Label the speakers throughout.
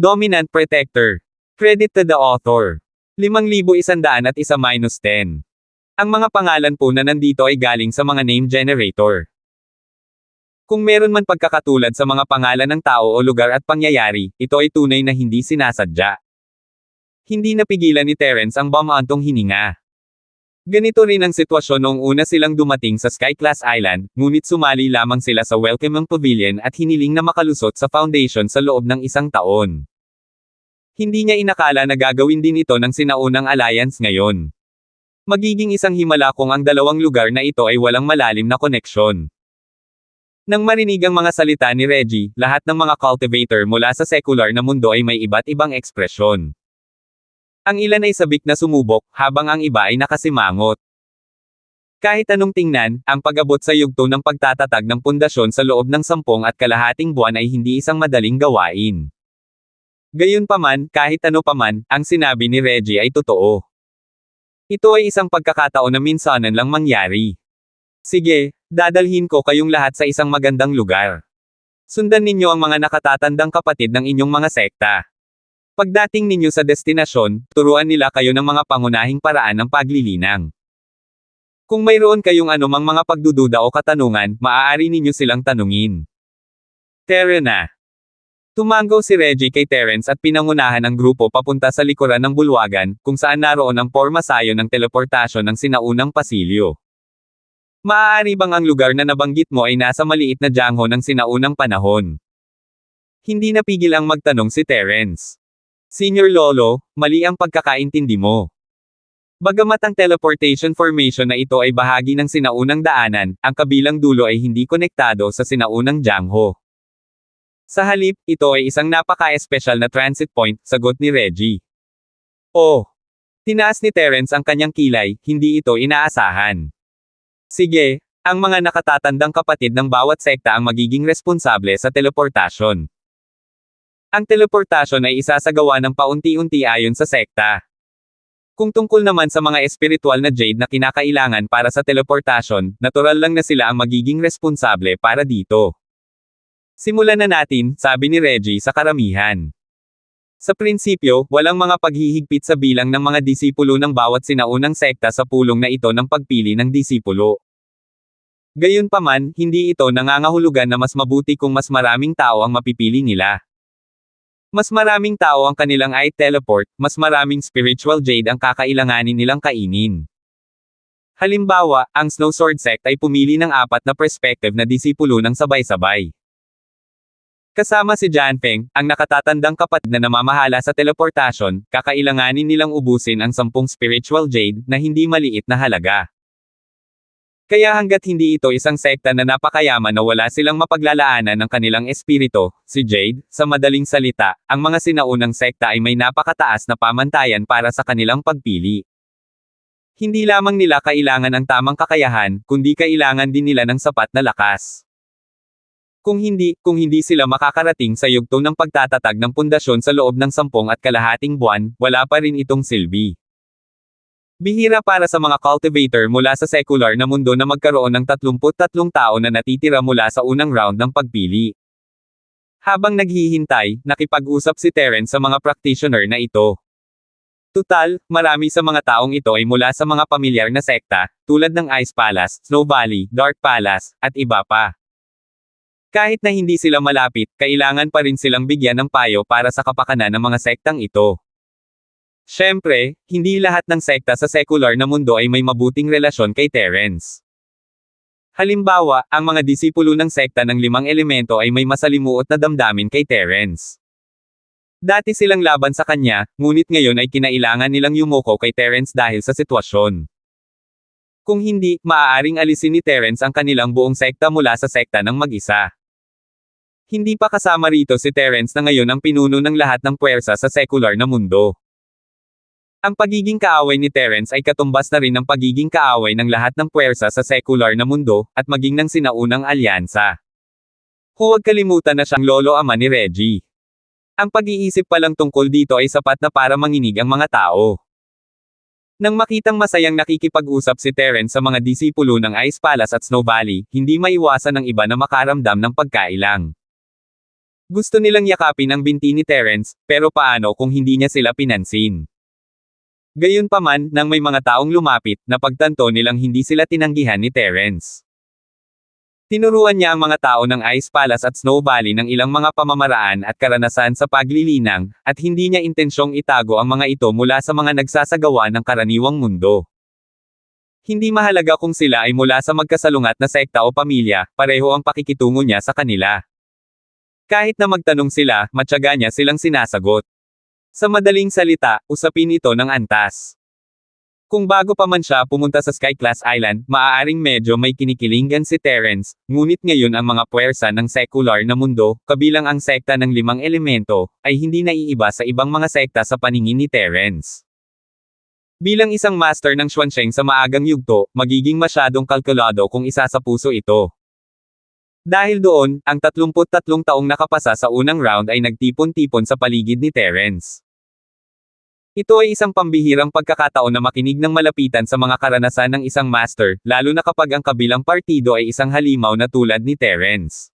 Speaker 1: Dominant Protector. Credit to the author. 5,101-10. Ang mga pangalan po na nandito ay galing sa mga name generator. Kung meron man pagkakatulad sa mga pangalan ng tao o lugar at pangyayari, ito ay tunay na hindi sinasadya. Hindi napigilan ni Terence ang bumantong hininga. Ganito rin ang sitwasyon noong una silang dumating sa Sky-class Island, ngunit sumali lamang sila sa Welcome Pavilion at hiniling na makalusot sa Foundation sa loob ng 1 taon. Hindi niya inakala na gagawin din ito ng sinaunang alliance ngayon. Magiging isang himala kung ang dalawang lugar na ito ay walang malalim na koneksyon. Nang marinig ang mga salita ni Reggie, lahat ng mga cultivator mula sa secular na mundo ay may iba't ibang ekspresyon. Ang ilan ay sabik na sumubok, habang ang iba ay nakasimangot. Kahit anong tingnan, ang pag-abot sa yugto ng pagtatatag ng pundasyon sa loob ng 10.5 buwan ay hindi isang madaling gawain. Gayunpaman, kahit ano paman, ang sinabi ni Reggie ay totoo. Ito ay isang pagkakataon na minsanan lang mangyari. Sige, dadalhin ko kayong lahat sa isang magandang lugar. Sundan ninyo ang mga nakatatandang kapatid ng inyong mga sekta. Pagdating ninyo sa destinasyon, turuan nila kayo ng mga pangunahing paraan ng paglilinang. Kung mayroon kayong anumang mga pagdududa o katanungan, maaari ninyo silang tanungin. Tara na. Tumango si Reggie kay Terence at pinangunahan ang grupo papunta sa likuran ng bulwagan, kung saan naroon ang pormasayo ng teleportasyon ng sinaunang pasilyo. Maaari bang ang lugar na nabanggit mo ay nasa maliit na jangho ng sinaunang panahon? Hindi napigil ang magtanong si Terence. Senior Lolo, mali ang pagkakaintindi mo. Bagamat ang teleportation formation na ito ay bahagi ng sinaunang daanan, ang kabilang dulo ay hindi konektado sa sinaunang jangho. Sa halip, ito ay isang napaka-espesyal na transit point, sagot ni Reggie. Oh! Tinaas ni Terence ang kanyang kilay, hindi ito inaasahan. Sige, ang mga nakatatandang kapatid ng bawat sekta ang magiging responsable sa teleportasyon. Ang teleportasyon ay isasagawa ng paunti-unti ayon sa sekta. Kung tungkol naman sa mga espiritual na jade na kinakailangan para sa teleportasyon, natural lang na sila ang magiging responsable para dito. Simulan na natin, sabi ni Reggie sa karamihan. Sa prinsipyo, walang mga paghihigpit sa bilang ng mga disipulo ng bawat sinaunang sekta sa pulong na ito ng pagpili ng disipulo. Gayunpaman, hindi ito nangangahulugan na mas mabuti kung mas maraming tao ang mapipili nila. Mas maraming tao ang kanilang i-teleport, mas maraming spiritual jade ang kakailanganin nilang kainin. Halimbawa, ang Snow Sword Sect ay pumili ng 4 na perspective na disipulo ng sabay-sabay. Kasama si Janfeng, ang nakatatandang kapatid na namamahala sa teleportasyon, kakailanganin nilang ubusin ang 10 spiritual jade na hindi maliit na halaga. Kaya hanggat hindi ito isang sekta na napakayaman na wala silang mapaglalaanan ng kanilang espiritu, si Jade, sa madaling salita, ang mga sinaunang sekta ay may napakataas na pamantayan para sa kanilang pagpili. Hindi lamang nila kailangan ang tamang kakayahan, kundi kailangan din nila ng sapat na lakas. Kung hindi sila makakarating sa yugto ng pagtatatag ng pundasyon sa loob ng 10.5 buwan, wala pa rin itong silbi. Bihira para sa mga cultivator mula sa secular na mundo na magkaroon ng 33 tao na natitira mula sa unang round ng pagpili. Habang naghihintay, nakipag-usap si Terence sa mga practitioner na ito. Tutal, marami sa mga taong ito ay mula sa mga pamilyar na sekta, tulad ng Ice Palace, Snow Valley, Dark Palace, at iba pa. Kahit na hindi sila malapit, kailangan pa rin silang bigyan ng payo para sa kapakanan ng mga sektang ito. Siyempre, hindi lahat ng sekta sa secular na mundo ay may mabuting relasyon kay Terence. Halimbawa, ang mga disipulo ng sekta ng 5 elemento ay may masalimuot na damdamin kay Terence. Dati silang laban sa kanya, ngunit ngayon ay kinailangan nilang yumuko kay Terence dahil sa sitwasyon. Kung hindi, maaaring alisin ni Terence ang kanilang buong sekta mula sa sekta ng mag-isa. Hindi pa kasama rito si Terence na ngayon ang pinuno ng lahat ng puwersa sa secular na mundo. Ang pagiging kaaway ni Terence ay katumbas na rin ng pagiging kaaway ng lahat ng puwersa sa secular na mundo, at maging ng sinaunang alyansa. Huwag kalimutan na siyang lolo ama ni Reggie. Ang pag-iisip pa lang tungkol dito ay sapat na para manginig ang mga tao. Nang makitang masayang nakikipag-usap si Terence sa mga disipulo ng Ice Palace at Snow Valley, hindi maiwasan ng iba na makaramdam ng pagkailang. Gusto nilang yakapin ang binti ni Terence, pero paano kung hindi niya sila pinansin? Gayunpaman, nang may mga taong lumapit, napagtanto nilang hindi sila tinanggihan ni Terence. Tinuruan niya ang mga tao ng Ice Palace at Snow Valley ng ilang mga pamamaraan at karanasan sa paglilinang, at hindi niya intensyong itago ang mga ito mula sa mga nagsasagawa ng karaniwang mundo. Hindi mahalaga kung sila ay mula sa magkasalungat na sekta o pamilya, pareho ang pakikitungo niya sa kanila. Kahit na magtanong sila, matyaga niya silang sinasagot. Sa madaling salita, usapin ito ng antas. Kung bago pa man siya pumunta sa Sky Class Island, maaaring medyo may kinikilingan si Terence, ngunit ngayon ang mga puwersa ng secular na mundo, kabilang ang sekta ng 5 elemento, ay hindi naiiba sa ibang mga sekta sa paningin ni Terence. Bilang isang master ng Xuanzeng sa maagang yugto, magiging masyadong kalkulado kung isa sa puso ito. Dahil doon, ang 33 taong nakapasa sa unang round ay nagtipon-tipon sa paligid ni Terence. Ito ay isang pambihirang pagkakataon na makinig ng malapitan sa mga karanasan ng isang master, lalo na kapag ang kabilang partido ay isang halimaw na tulad ni Terence.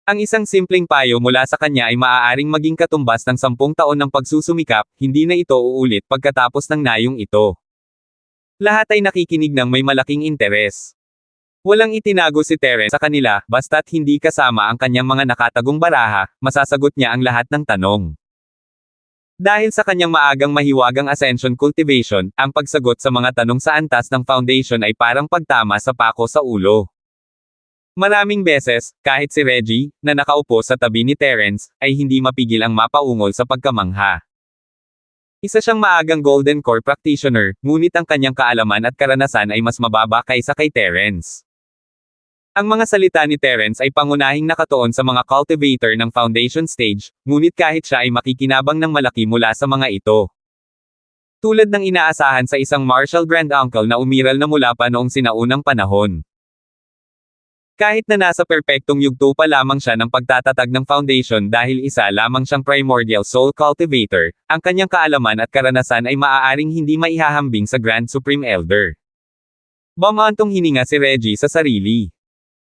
Speaker 1: Ang isang simpleng payo mula sa kanya ay maaaring maging katumbas ng 10 taon ng pagsusumikap, hindi na ito uulit pagkatapos ng nayong ito. Lahat ay nakikinig ng may malaking interes. Walang itinago si Terence sa kanila, basta't hindi kasama ang kanyang mga nakatagong baraha, masasagot niya ang lahat ng tanong. Dahil sa kanyang maagang mahiwagang ascension cultivation, ang pagsagot sa mga tanong sa antas ng foundation ay parang pagtama sa pako sa ulo. Maraming beses, kahit si Reggie, na nakaupo sa tabi ni Terence, ay hindi mapigil ang mapaungol sa pagkamangha. Isa siyang maagang Golden Core practitioner, ngunit ang kanyang kaalaman at karanasan ay mas mababa kaysa kay Terence. Ang mga salita ni Terence ay pangunahing nakatuon sa mga cultivator ng foundation stage, ngunit kahit siya ay makikinabang ng malaki mula sa mga ito. Tulad ng inaasahan sa isang martial grand uncle na umiral na mula pa noong sinaunang panahon. Kahit na nasa perpektong yugto pa lamang siya ng pagtatatag ng foundation dahil isa lamang siyang primordial soul cultivator, ang kanyang kaalaman at karanasan ay maaaring hindi maihahambing sa Grand Supreme Elder. Bumantong hininga si Reggie sa sarili.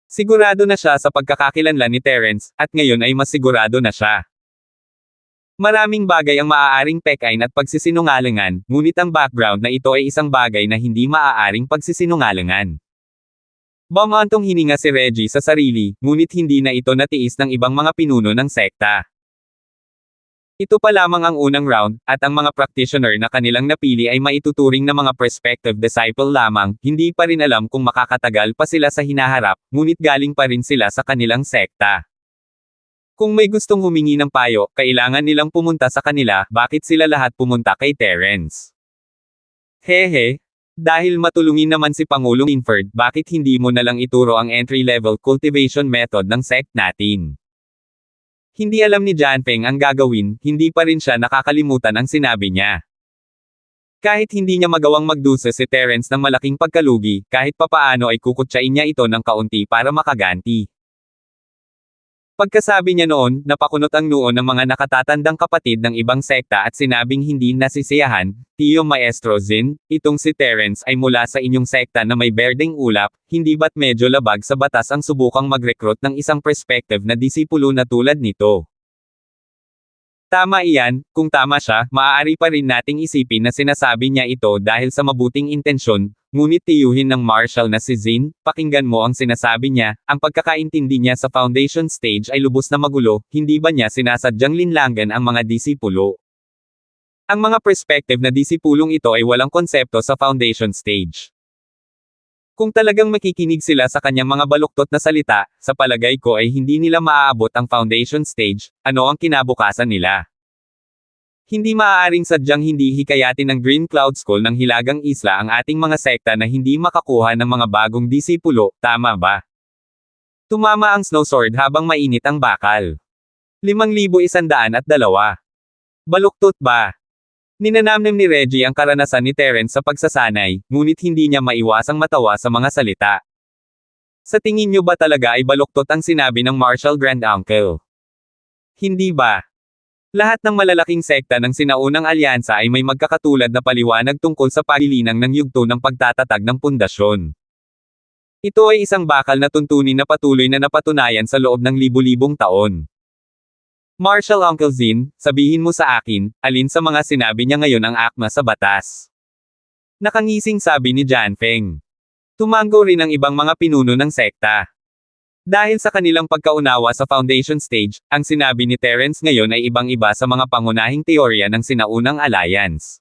Speaker 1: Sigurado na siya sa pagkakakilanlan ni Terence, at ngayon ay mas sigurado na siya. Maraming bagay ang maaaring pekain at pagsisinungalingan, ngunit ang background na ito ay isang bagay na hindi maaaring pagsisinungalingan. Bumantong hininga si Reggie sa sarili, ngunit hindi na ito natiis ng ibang mga pinuno ng sekta. Ito pa lamang ang unang round, at ang mga practitioner na kanilang napili ay maituturing na mga prospective disciple lamang, hindi pa rin alam kung makakatagal pa sila sa hinaharap, ngunit galing pa rin sila sa kanilang sekta. Kung may gustong humingi ng payo, kailangan nilang pumunta sa kanila, bakit sila lahat pumunta kay Terence? Hehe. Dahil matulungin naman si Pangulong Inford, bakit hindi mo nalang ituro ang entry-level cultivation method ng sect natin? Hindi alam ni Jianfeng ang gagawin, hindi pa rin siya nakakalimutan ang sinabi niya. Kahit hindi niya magawang magdusa si Terence ng malaking pagkalugi, kahit papaano ay kukutsain niya ito ng kaunti para makaganti. Pagkasabi niya noon, napakunot ang noo ng mga nakatatandang kapatid ng ibang sekta at sinabing hindi nasisiyahan, Tio Maestro Zin, itong si Terence ay mula sa inyong sekta na may berdeng ulap, hindi ba't medyo labag sa batas ang subukang mag-recruit ng isang prospective na disipulo na tulad nito? Tama iyan, kung tama siya, maaari pa rin nating isipin na sinasabi niya ito dahil sa mabuting intensyon, ngunit tiyuhin ng Marshal na si Zin, pakinggan mo ang sinasabi niya, ang pagkakaintindi niya sa foundation stage ay lubos na magulo, hindi ba niya sinasadyang linlangan ang mga disipulo? Ang mga prospective na disipulong ito ay walang konsepto sa foundation stage. Kung talagang makikinig sila sa kanyang mga baluktot na salita, sa palagay ko ay hindi nila maaabot ang foundation stage, ano ang kinabukasan nila. Hindi maaaring sadyang hindi hikayatin ng Green Cloud School ng Hilagang Isla ang ating mga sekta na hindi makakuha ng mga bagong disipulo, tama ba? Tumama ang Snow Sword habang mainit ang bakal. 5,102. Baluktot ba? Ninanamnam ni Reggie ang karanasan ni Terence sa pagsasanay, ngunit hindi niya maiwasang matawa sa mga salita. Sa tingin niyo ba talaga ay baluktot ang sinabi ng Marshal Grand Uncle? Hindi ba? Lahat ng malalaking sekta ng sinaunang alyansa ay may magkakatulad na paliwanag tungkol sa paglilinang ng yugto ng pagtatatag ng pundasyon. Ito ay isang bakal na tuntunin na patuloy na napatunayan sa loob ng libu-libong taon. Marshal Uncle Zin, sabihin mo sa akin, alin sa mga sinabi niya ngayon ang akma sa batas? Nakangising sabi ni Janfeng. Tumango rin ang ibang mga pinuno ng sekta. Dahil sa kanilang pagkaunawa sa foundation stage, ang sinabi ni Terence ngayon ay ibang-iba sa mga pangunahing teorya ng sinaunang alliance.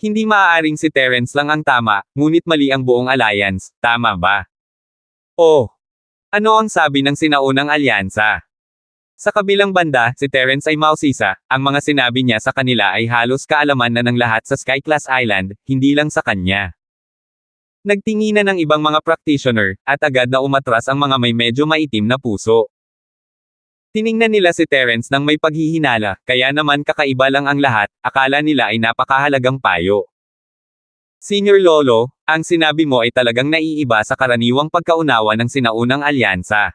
Speaker 1: Hindi maaaring si Terence lang ang tama, ngunit mali ang buong alliance, tama ba? Oh! Ano ang sabi ng sinaunang alyansa? Sa kabilang banda, si Terence ay mausisa, ang mga sinabi niya sa kanila ay halos kaalaman na ng lahat sa Skyclass Island, hindi lang sa kanya. Nagtinginan ng ibang mga practitioner, at agad na umatras ang mga may medyo maitim na puso. Tiningnan nila si Terence nang may paghihinala, kaya naman kakaiba lang ang lahat, akala nila ay napakahalagang payo. Senior Lolo, ang sinabi mo ay talagang naiiba sa karaniwang pagkaunawa ng sinaunang alyansa.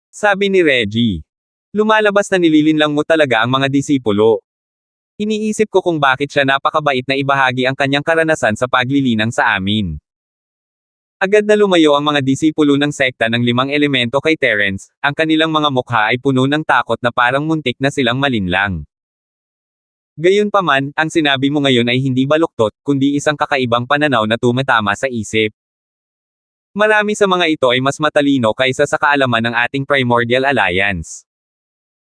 Speaker 1: Sabi ni Reggie. Lumalabas na nililinlang mo talaga ang mga disipulo. Iniisip ko kung bakit siya napakabait na ibahagi ang kanyang karanasan sa paglilinang sa amin. Agad na lumayo ang mga disipulo ng sekta ng 5 elemento kay Terence, ang kanilang mga mukha ay puno ng takot na parang muntik na silang malinlang. Gayunpaman, ang sinabi mo ngayon ay hindi baluktot, kundi isang kakaibang pananaw na tumatama sa isip. Marami sa mga ito ay mas matalino kaysa sa kaalaman ng ating Primordial Alliance.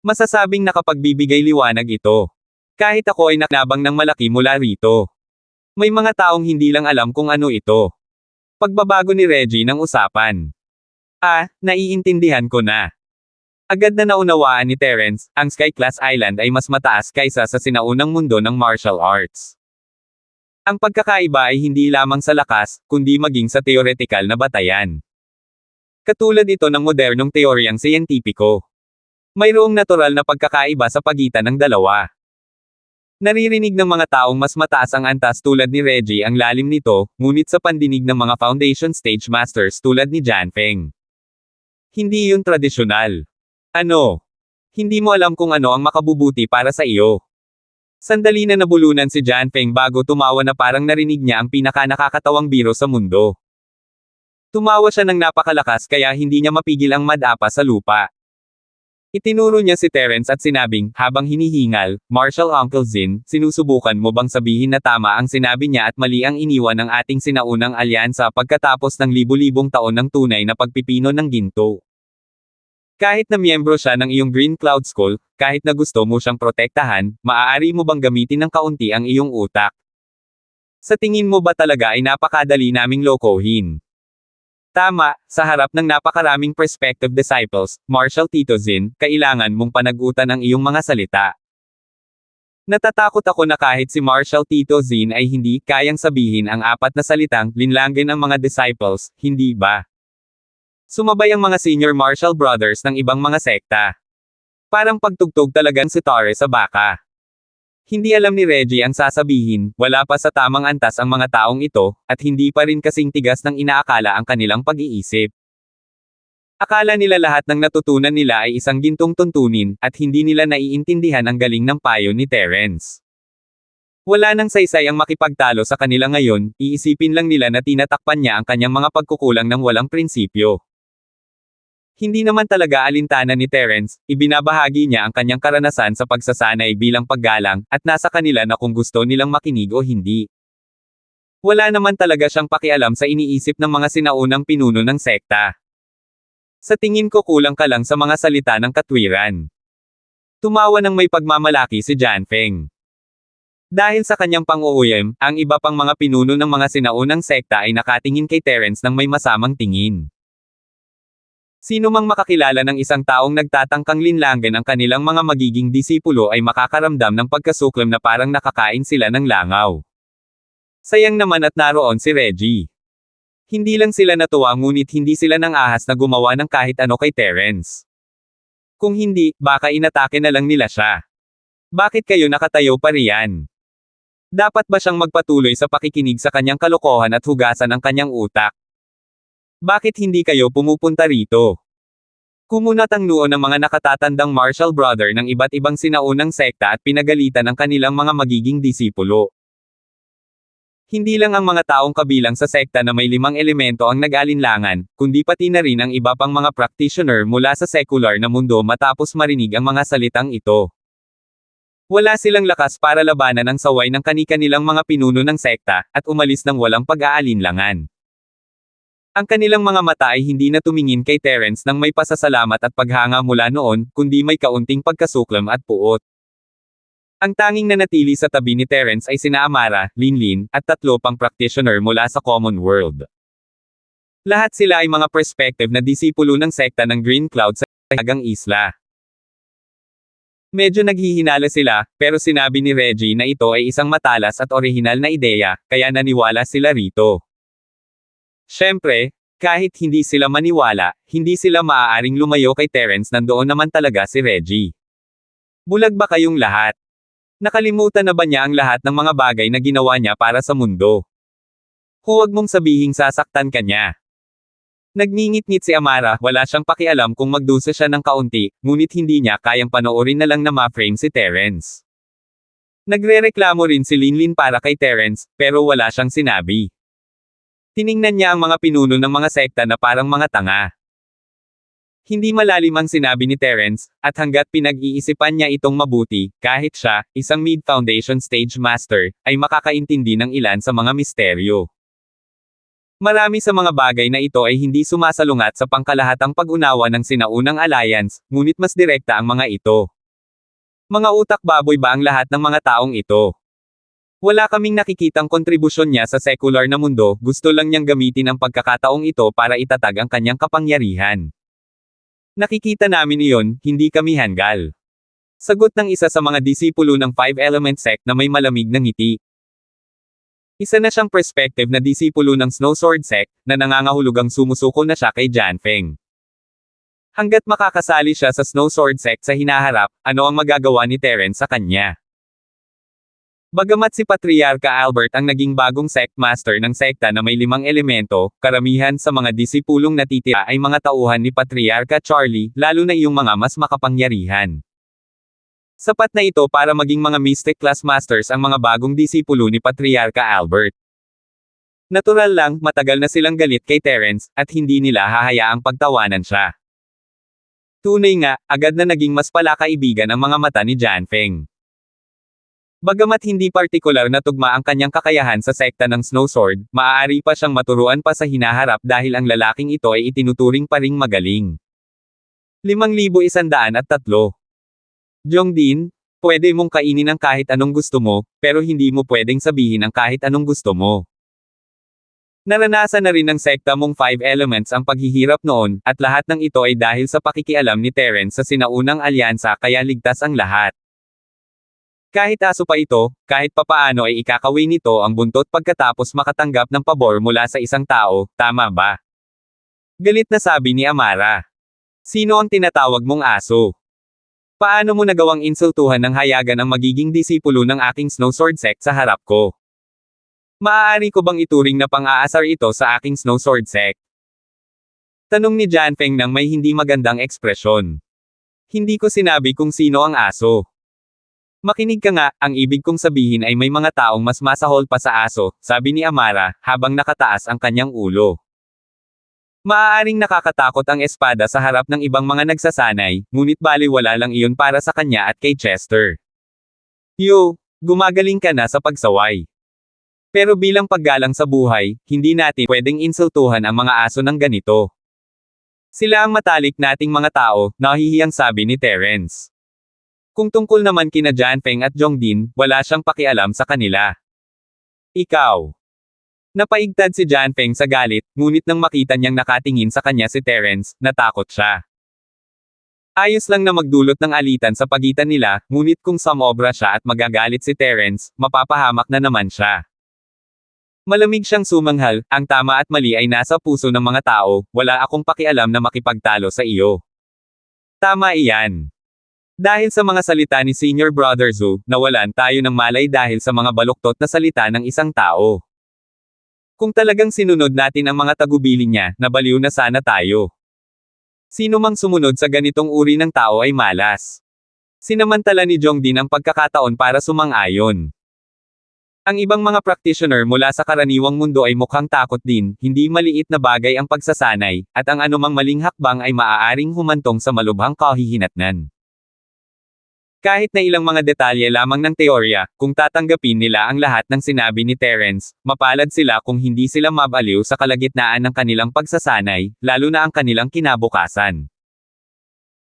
Speaker 1: Masasabing nakapagbibigay liwanag ito. Kahit ako ay naknabang ng malaki mula rito. May mga taong hindi lang alam kung ano ito. Pagbabago ni Reggie ng usapan. Naiintindihan ko na. Agad na naunawaan ni Terence, ang Skyclass Island ay mas mataas kaysa sa sinaunang mundo ng martial arts. Ang pagkakaiba ay hindi lamang sa lakas, kundi maging sa teoretikal na batayan. Katulad ito ng modernong teoryang siyentipiko. Mayroong natural na pagkakaiba sa pagitan ng dalawa. Naririnig ng mga taong mas mataas ang antas tulad ni Reggie ang lalim nito, ngunit sa pandinig ng mga foundation stage masters tulad ni Janfeng. Hindi yun tradisyonal. Ano? Hindi mo alam kung ano ang makabubuti para sa iyo. Sandali na nabulunan si Janfeng bago tumawa na parang narinig niya ang pinaka-nakakatawang biro sa mundo. Tumawa siya ng napakalakas kaya hindi niya mapigil ang madapa sa lupa. Itinuro niya si Terence at sinabing, habang hinihingal, Marshal Uncle Zin, sinusubukan mo bang sabihin na tama ang sinabi niya at mali ang iniwan ng ating sinaunang alyansa pagkatapos ng libu-libong taon ng tunay na pagpipino ng ginto? Kahit na miyembro siya ng iyong Green Cloud School, kahit na gusto mo siyang protektahan, maaari mo bang gamitin ng kaunti ang iyong utak? Sa tingin mo ba talaga ay napakadali naming lokohin? Tama, sa harap ng napakaraming prospective disciples, Marshal Tito Zin, kailangan mong panagutan ang iyong mga salita. Natatakot ako na kahit si Marshal Tito Zin ay hindi kayang sabihin ang 4 na salitang linlangin ang mga disciples, hindi ba? Sumabay ang mga senior martial brothers ng ibang mga sekta. Parang pagtugtog talagang si Tare sa baka. Hindi alam ni Reggie ang sasabihin, wala pa sa tamang antas ang mga taong ito, at hindi pa rin kasing tigas ng inaakala ang kanilang pag-iisip. Akala nila lahat ng natutunan nila ay isang gintong tuntunin, at hindi nila naiintindihan ang galing ng payo ni Terence. Wala nang saysay ang makipagtalo sa kanila ngayon, iisipin lang nila na tinatakpan niya ang kanyang mga pagkukulang ng walang prinsipyo. Hindi naman talaga alintana ni Terence, ibinabahagi niya ang kanyang karanasan sa pagsasanay bilang paggalang, at nasa kanila na kung gusto nilang makinig o hindi. Wala naman talaga siyang pakialam sa iniisip ng mga sinaunang pinuno ng sekta. Sa tingin ko kulang ka lang sa mga salita ng katwiran. Tumawa ng may pagmamalaki si Janfeng. Dahil sa kanyang pang-uuyam, ang iba pang mga pinuno ng mga sinaunang sekta ay nakatingin kay Terence ng may masamang tingin. Sino mang makakilala ng isang taong nagtatangkang linlangan ang kanilang mga magiging disipulo ay makakaramdam ng pagkasuklam na parang nakakain sila ng langaw. Sayang naman at naroon si Reggie. Hindi lang sila natuwa ngunit hindi sila nang ahas na gumawa ng kahit ano kay Terence. Kung hindi, baka inatake na lang nila siya. Bakit kayo nakatayo pa riyan? Dapat ba siyang magpatuloy sa pakikinig sa kanyang kalokohan at hugasan ang kanyang utak? Bakit hindi kayo pumupunta rito? Kumunat ang noo ng mga nakatatandang martial brother ng iba't ibang sinaunang sekta at pinagalitan ang kanilang mga magiging disipulo. Hindi lang ang mga taong kabilang sa sekta na may 5 elemento ang nag-alinlangan, kundi pati na rin ang iba pang mga practitioner mula sa secular na mundo matapos marinig ang mga salitang ito. Wala silang lakas para labanan ang saway ng kani-kanilang mga pinuno ng sekta, at umalis ng walang pag-aalinlangan. Ang kanilang mga mata ay hindi na tumingin kay Terence nang may pasasalamat at paghanga mula noon, kundi may kaunting pagkasuklam at puot. Ang tanging nanatili sa tabi ni Terence ay sina Amara, Linlin, at 3 pang practitioner mula sa Common World. Lahat sila ay mga perspective na disipulo ng sekta ng Green Cloud sa Hagang Isla. Medyo naghihinala sila, pero sinabi ni Reggie na ito ay isang matalas at orihinal na ideya, kaya naniwala sila rito. Siyempre, kahit hindi sila maniwala, hindi sila maaaring lumayo kay Terence nandoon naman talaga si Reggie. Bulag ba kayong lahat? Nakalimutan na ba niya ang lahat ng mga bagay na ginawa niya para sa mundo? Huwag mong sabihing sasaktan ka niya. Nagngingit-ngit si Amara, wala siyang pakialam kung magdusa siya ng kaunti, ngunit hindi niya kayang panoorin na lang na ma-frame si Terence. Nagrereklamo rin si Linlin para kay Terence, pero wala siyang sinabi. Tiningnan niya ang mga pinuno ng mga sekta na parang mga tanga. Hindi malalim ang sinabi ni Terence, at hanggat pinag-iisipan niya itong mabuti, kahit siya, isang mid-foundation stage master, ay makakaintindi ng ilan sa mga misteryo. Marami sa mga bagay na ito ay hindi sumasalungat sa pangkalahatang pag-unawa ng sinaunang alliance, ngunit mas direkta ang mga ito. Mga utak baboy ba ang lahat ng mga taong ito? Wala kaming nakikitang kontribusyon niya sa secular na mundo, gusto lang niyang gamitin ang pagkakataong ito para itatag ang kanyang kapangyarihan. Nakikita namin iyon, hindi kami hanggal. Sagot ng isa sa mga disipulo ng 5-element sect na may malamig na ngiti. Isa na siyang perspective na disipulo ng Snow Sword sect, na nangangahulugang sumusuko na siya kay Janfeng. Hanggat makakasali siya sa Snow Sword sect sa hinaharap, ano ang magagawa ni Terence sa kanya? Bagamat si Patriarka Albert ang naging bagong sect master ng sekta na may 5 elemento, karamihan sa mga disipulong natitira ay mga tauhan ni Patriarka Charlie, lalo na iyong mga mas makapangyarihan. Sapat na ito para maging mga mystic class masters ang mga bagong disipulo ni Patriarka Albert. Natural lang, matagal na silang galit kay Terence, at hindi nila hahayaang pagtawanan siya. Tunay nga, agad na naging mas palakaibigan ang mga mata ni Janfeng. Bagamat hindi partikular na tugma ang kanyang kakayahan sa sekta ng Snow Sword, maaari pa siyang maturuan pa sa hinaharap dahil ang lalaking ito ay itinuturing pa ring magaling. 5,103. Jongdin, pwede mong kainin ang kahit anong gusto mo, pero hindi mo pwedeng sabihin ang kahit anong gusto mo. Naranasan na rin ng sekta mong 5 elements ang paghihirap noon, at lahat ng ito ay dahil sa pakikialam ni Terence sa sinaunang alyansa kaya ligtas ang lahat. Kahit aso pa ito, kahit papaano ay ikakawin nito ang buntot pagkatapos makatanggap ng pabor mula sa isang tao, tama ba? Galit na sabi ni Amara. Sino ang tinatawag mong aso? Paano mo nagawang insultuhan ng hayagan ang magiging disipulo ng aking Snow Sword sect sa harap ko? Maaari ko bang ituring na pang-aasar ito sa aking Snow Sword sect? Tanong ni Janfeng nang may hindi magandang ekspresyon. Hindi ko sinabi kung sino ang aso. Makinig ka nga, ang ibig kong sabihin ay may mga taong mas masahol pa sa aso, sabi ni Amara, habang nakataas ang kanyang ulo. Maaaring nakakatakot ang espada sa harap ng ibang mga nagsasanay, ngunit baliwala lang iyon para sa kanya at kay Chester. Yo, gumagaling ka na sa pagsaway. Pero bilang paggalang sa buhay, hindi natin pwedeng insultuhan ang mga aso ng ganito. Sila ang matalik nating mga tao, nahihiyang sabi ni Terence. Kung tungkol naman kina Janfeng at Jongdin, wala siyang pakialam sa kanila. Ikaw. Napaigtad si Janfeng sa galit, ngunit nang makita niyang nakatingin sa kanya si Terence, natakot siya. Ayos lang na magdulot ng alitan sa pagitan nila, ngunit kung sumobra siya at magagalit si Terence, mapapahamak na naman siya. Malamig siyang sumanghal, ang tama at mali ay nasa puso ng mga tao, wala akong pakialam na makipagtalo sa iyo. Tama iyan. Dahil sa mga salita ni Senior Brother Zhu, nawalan tayo ng malay dahil sa mga baluktot na salita ng isang tao. Kung talagang sinunod natin ang mga tagubilin niya, nabaliw na sana tayo. Sino mang sumunod sa ganitong uri ng tao ay malas. Sinamantala ni Jongdin ang pagkakataon para sumang-ayon. Ang ibang mga practitioner mula sa karaniwang mundo ay mukhang takot din, hindi maliit na bagay ang pagsasanay, at ang anumang maling hakbang ay maaaring humantong sa malubhang kahihinatnan. Kahit na ilang mga detalye lamang ng teorya, kung tatanggapin nila ang lahat ng sinabi ni Terence, mapalad sila kung hindi sila mabaliw sa kalagitnaan ng kanilang pagsasanay, lalo na ang kanilang kinabukasan.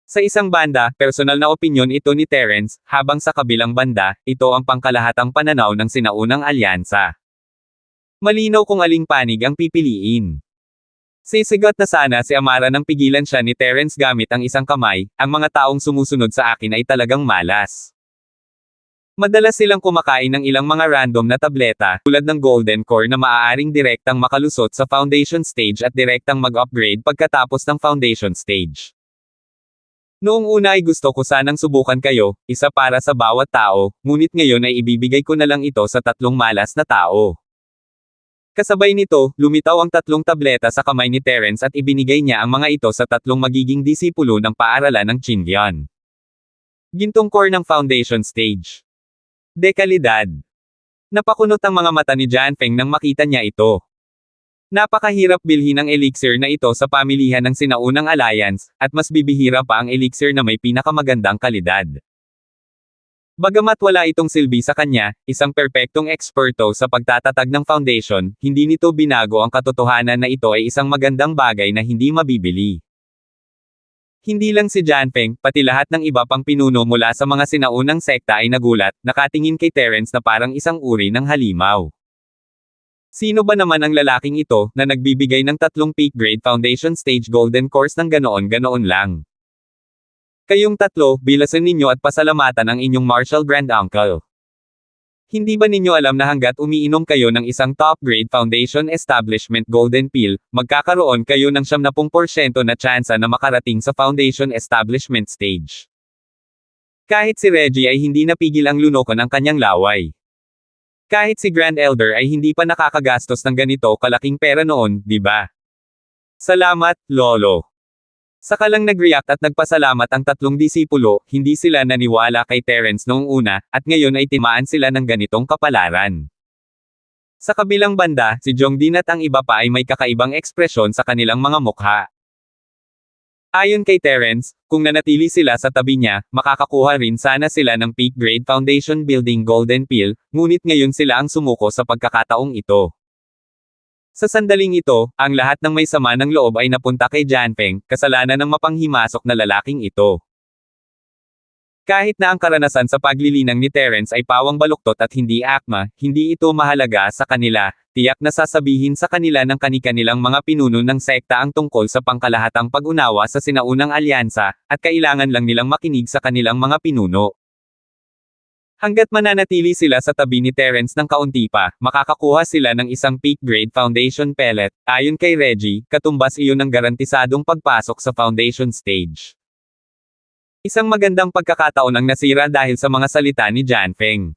Speaker 1: Sa isang banda, personal na opinyon ito ni Terence, habang sa kabilang banda, ito ang pangkalahatang pananaw ng sinaunang alyansa. Malinaw kung aling panig ang pipiliin. Sisigat na sana si Amara nang pigilan siya ni Terence gamit ang isang kamay, ang mga taong sumusunod sa akin ay talagang malas. Madalas silang kumakain ng ilang mga random na tableta, tulad ng Golden Core na maaaring direktang makalusot sa foundation stage at direktang mag-upgrade pagkatapos ng foundation stage. Noong una ay gusto ko sanang subukan kayo, isa para sa bawat tao, ngunit ngayon ay ibibigay ko na lang ito sa 3 malas na tao. Kasabay nito, lumitaw ang 3 tableta sa kamay ni Terence at ibinigay niya ang mga ito sa 3 magiging disipulo ng paaralan ng Qingyan. Gintong core ng foundation stage. Dekalidad. Napakunot ang mga mata ni Jianfeng nang makita niya ito. Napakahirap bilhin ang elixir na ito sa pamilihan ng sinaunang alliance, at mas bibihira pa ang elixir na may pinakamagandang kalidad. Bagamat wala itong silbi sa kanya, isang perpektong eksperto sa pagtatatag ng foundation, hindi nito binago ang katotohanan na ito ay isang magandang bagay na hindi mabibili. Hindi lang si Jianfeng, pati lahat ng iba pang pinuno mula sa mga sinaunang sekta ay nagulat, nakatingin kay Terence na parang isang uri ng halimaw. Sino ba naman ang lalaking ito, na nagbibigay ng 3 peak grade foundation stage golden course ng ganoon-ganoon lang? Kayong 3, bilasan ninyo at pasalamatan ang inyong Martial Grand Uncle. Hindi ba ninyo alam na hanggat umiinom kayo ng isang top-grade foundation establishment golden pill, magkakaroon kayo ng 70% na tsansa na makarating sa foundation establishment stage? Kahit si Reggie ay hindi napigil ang lunokan ang kanyang laway. Kahit si Grand Elder ay hindi pa nakakagastos ng ganito kalaking pera noon, di ba? Salamat, Lolo. Saka lang nag-react at nagpasalamat ang 3 disipulo, hindi sila naniwala kay Terence noong una, at ngayon ay timaan sila ng ganitong kapalaran. Sa kabilang banda, si Jongdin at ang iba pa ay may kakaibang ekspresyon sa kanilang mga mukha. Ayon kay Terence, kung nanatili sila sa tabi niya, makakakuha rin sana sila ng peak grade foundation building golden pill, ngunit ngayon sila ang sumuko sa pagkakataong ito. Sa sandaling ito, ang lahat ng may sama ng loob ay napunta kay Jianfeng, kasalanan ng mapanghimasok na lalaking ito. Kahit na ang karanasan sa paglilinang ni Terence ay pawang baluktot at hindi akma, hindi ito mahalaga sa kanila, tiyak na sasabihin sa kanila ng kani-kanilang mga pinuno ng sekta ang tungkol sa pangkalahatang pag-unawa sa sinaunang alyansa, at kailangan lang nilang makinig sa kanilang mga pinuno. Hanggat mananatili sila sa tabi ni Terence ng kaunti pa, makakakuha sila ng isang peak grade foundation pellet. Ayon kay Reggie, katumbas iyon ng garantisadong pagpasok sa foundation stage. Isang magandang pagkakataon ang nasira dahil sa mga salita ni Jianfeng.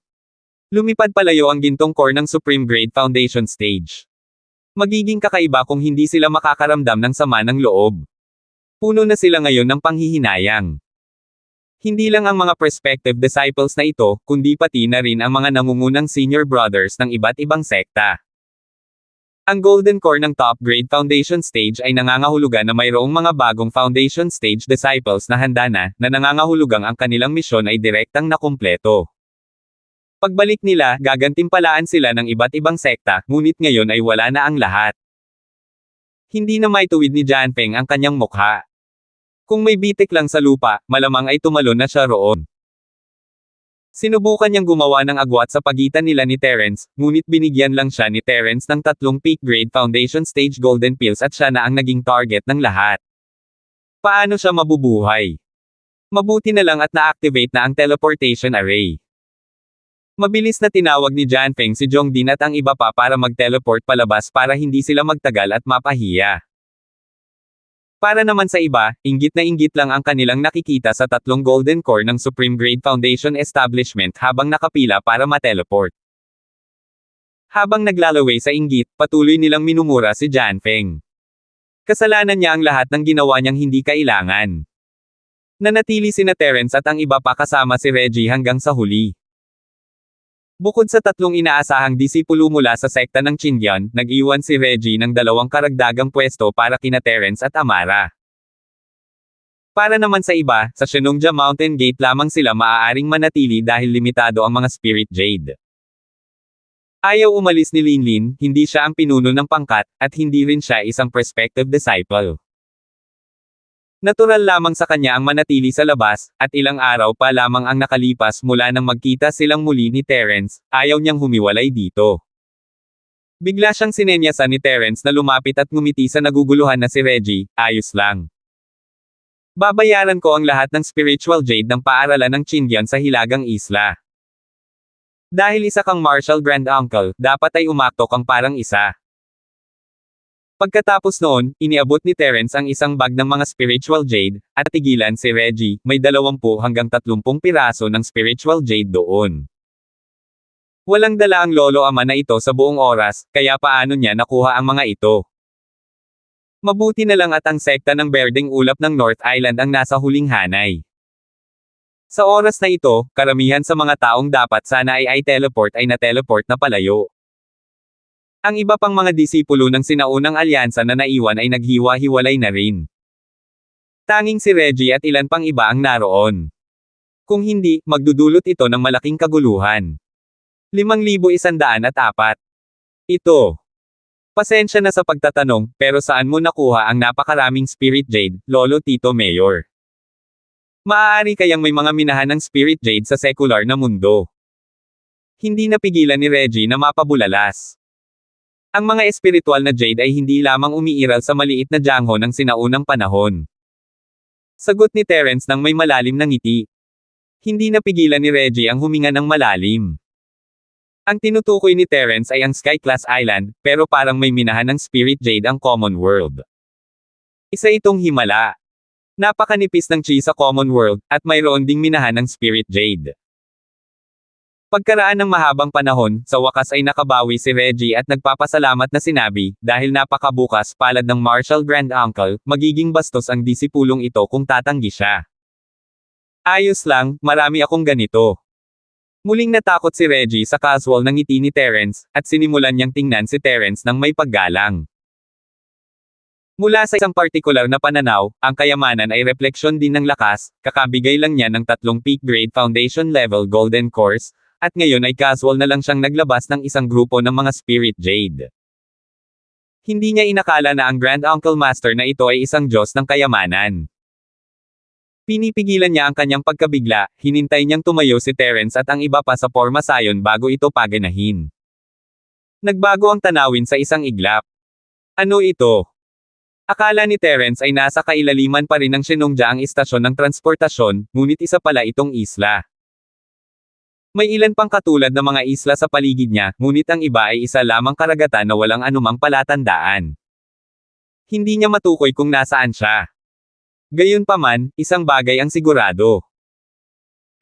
Speaker 1: Lumipad palayo ang gintong core ng supreme grade foundation stage. Magiging kakaiba kung hindi sila makakaramdam ng sama ng loob. Puno na sila ngayon ng panghihinayang. Hindi lang ang mga prospective disciples na ito, kundi pati na rin ang mga nangungunang senior brothers ng iba't ibang sekta. Ang golden core ng top grade foundation stage ay nangangahulugan na mayroong mga bagong foundation stage disciples na handa na nangangahulugang ang kanilang misyon ay direktang nakumpleto. Pagbalik nila, gagantimpalaan sila ng iba't ibang sekta, ngunit ngayon ay wala na ang lahat. Hindi na maituwid ni Jianfeng ang kanyang mukha. Kung may bitik lang sa lupa, malamang ay tumalon na siya roon. Sinubukan niyang gumawa ng agwat sa pagitan nila ni Terence, ngunit binigyan lang siya ni Terence ng 3 peak grade foundation stage golden pills at siya na ang naging target ng lahat. Paano siya mabubuhay? Mabuti na lang at na-activate na ang teleportation array. Mabilis na tinawag ni Jianfeng si Jongdin at ang iba pa para mag-teleport palabas para hindi sila magtagal at mapahiya. Para naman sa iba, inggit na inggit lang ang kanilang nakikita sa 3 golden core ng Supreme Grade Foundation Establishment habang nakapila para mateleport. Habang naglalaway sa inggit, patuloy nilang minumura si Jianfeng. Kasalanan niya ang lahat ng ginawa niyang hindi kailangan. Nanatili sina Terence at ang iba pa kasama si Reggie hanggang sa huli. Bukod sa tatlong inaasahang disipulo mula sa sekta ng Qingyuan, nag-iwan si Reggie ng dalawang karagdagang pwesto para kina Terence at Amara. Para naman sa iba, sa Shenongja Mountain Gate lamang sila maaaring manatili dahil limitado ang mga Spirit Jade. Ayaw umalis ni Linlin, hindi siya ang pinuno ng pangkat, at hindi rin siya isang prospective disciple. Natural lamang sa kanya ang manatili sa labas, at ilang araw pa lamang ang nakalipas mula nang magkita silang muli ni Terence, ayaw niyang humiwalay dito. Bigla siyang sinenyasan ni Terence na lumapit at ngumiti sa naguguluhan na si Reggie, ayos lang. Babayaran ko ang lahat ng spiritual jade ng paaralan ng Qingyuan sa Hilagang Isla. Dahil isa kang Martial Grand Uncle, dapat ay umakto kang parang isa. Pagkatapos noon, iniabot ni Terence ang isang bag ng mga spiritual jade, at tigilan si Reggie, may 20 hanggang 30 piraso ng spiritual jade doon. Walang dala ang lolo ama na ito sa buong oras, kaya paano niya nakuha ang mga ito? Mabuti na lang at ang sekta ng Berdeng Ulap ng North Island ang nasa huling hanay. Sa oras na ito, karamihan sa mga taong dapat sana ay teleport ay na-teleport na palayo. Ang iba pang mga disipulo ng sinaunang alyansa na naiwan ay naghiwa-hiwalay na rin. Tanging si Reggie at ilan pang iba ang naroon. Kung hindi, magdudulot ito ng malaking kaguluhan. 5,104. Ito. Pasensya na sa pagtatanong, pero saan mo nakuha ang napakaraming Spirit Jade, Lolo Tito Mayor? Maaari kayang may mga minahan ng Spirit Jade sa sekular na mundo. Hindi napigilan ni Reggie na mapabulalas. Ang mga espiritual na Jade ay hindi lamang umiiral sa maliit na jangho ng sinaunang panahon. Sagot ni Terence nang may malalim na ngiti. Hindi napigilan ni Reggie ang huminga ng malalim. Ang tinutukoy ni Terence ay ang Sky Class Island, pero parang may minahan ng Spirit Jade ang Common World. Isa itong himala. Napakanipis ng chi sa Common World, at mayroon ding minahan ng Spirit Jade. Pagkaraan ng mahabang panahon, sa wakas ay nakabawi si Reggie at nagpapasalamat na sinabi, dahil napakabukas palad ng Martial Grand Uncle, magiging bastos ang disipulong ito kung tatanggi siya. Ayos lang, marami akong ganito. Muling natakot si Reggie sa casual ng ngiti ni Terence, at sinimulan niyang tingnan si Terence ng may paggalang. Mula sa isang partikular na pananaw, ang kayamanan ay refleksyon din ng lakas, kakabigay lang niya ng 3 peak grade foundation level golden cores, at ngayon ay casual na lang siyang naglabas ng isang grupo ng mga Spirit Jade. Hindi niya inakala na ang Grand Uncle Master na ito ay isang Diyos ng kayamanan. Pinipigilan niya ang kanyang pagkabigla, hinintay niyang tumayo si Terence at ang iba pa sa pormasayon bago ito paganahin. Nagbago ang tanawin sa isang iglap. Ano ito? Akala ni Terence ay nasa kailaliman pa rin ng Shenongja ang istasyon ng transportasyon, ngunit isa pala itong isla. May ilan pang katulad na mga isla sa paligid niya, ngunit ang iba ay isa lamang karagatan na walang anumang palatandaan. Hindi niya matukoy kung nasaan siya. Gayunpaman, isang bagay ang sigurado.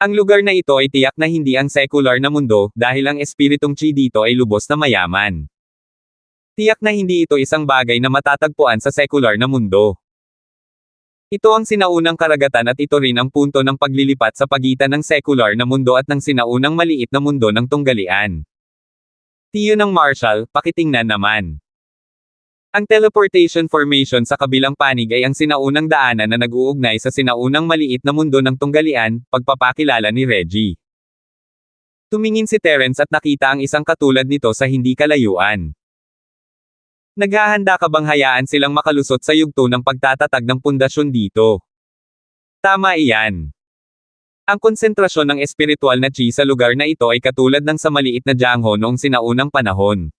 Speaker 1: Ang lugar na ito ay tiyak na hindi ang sekular na mundo, dahil ang espiritong chi dito ay lubos na mayaman. Tiyak na hindi ito isang bagay na matatagpuan sa sekular na mundo. Ito ang sinaunang karagatan at ito rin ang punto ng paglilipat sa pagitan ng sekular na mundo at ng sinaunang maliit na mundo ng tunggalian. Tiyo ng Marshall, pakitingnan naman. Ang teleportation formation sa kabilang panig ay ang sinaunang daanan na nag-uugnay sa sinaunang maliit na mundo ng tunggalian, pagpapakilala ni Reggie. Tumingin si Terence at nakita ang isang katulad nito sa hindi kalayuan. Naghahanda ka bang hayaan silang makalusot sa yugto ng pagtatatag ng pundasyon dito? Tama iyan. Ang konsentrasyon ng espiritual na chi sa lugar na ito ay katulad ng sa maliit na jangho noong sinaunang panahon.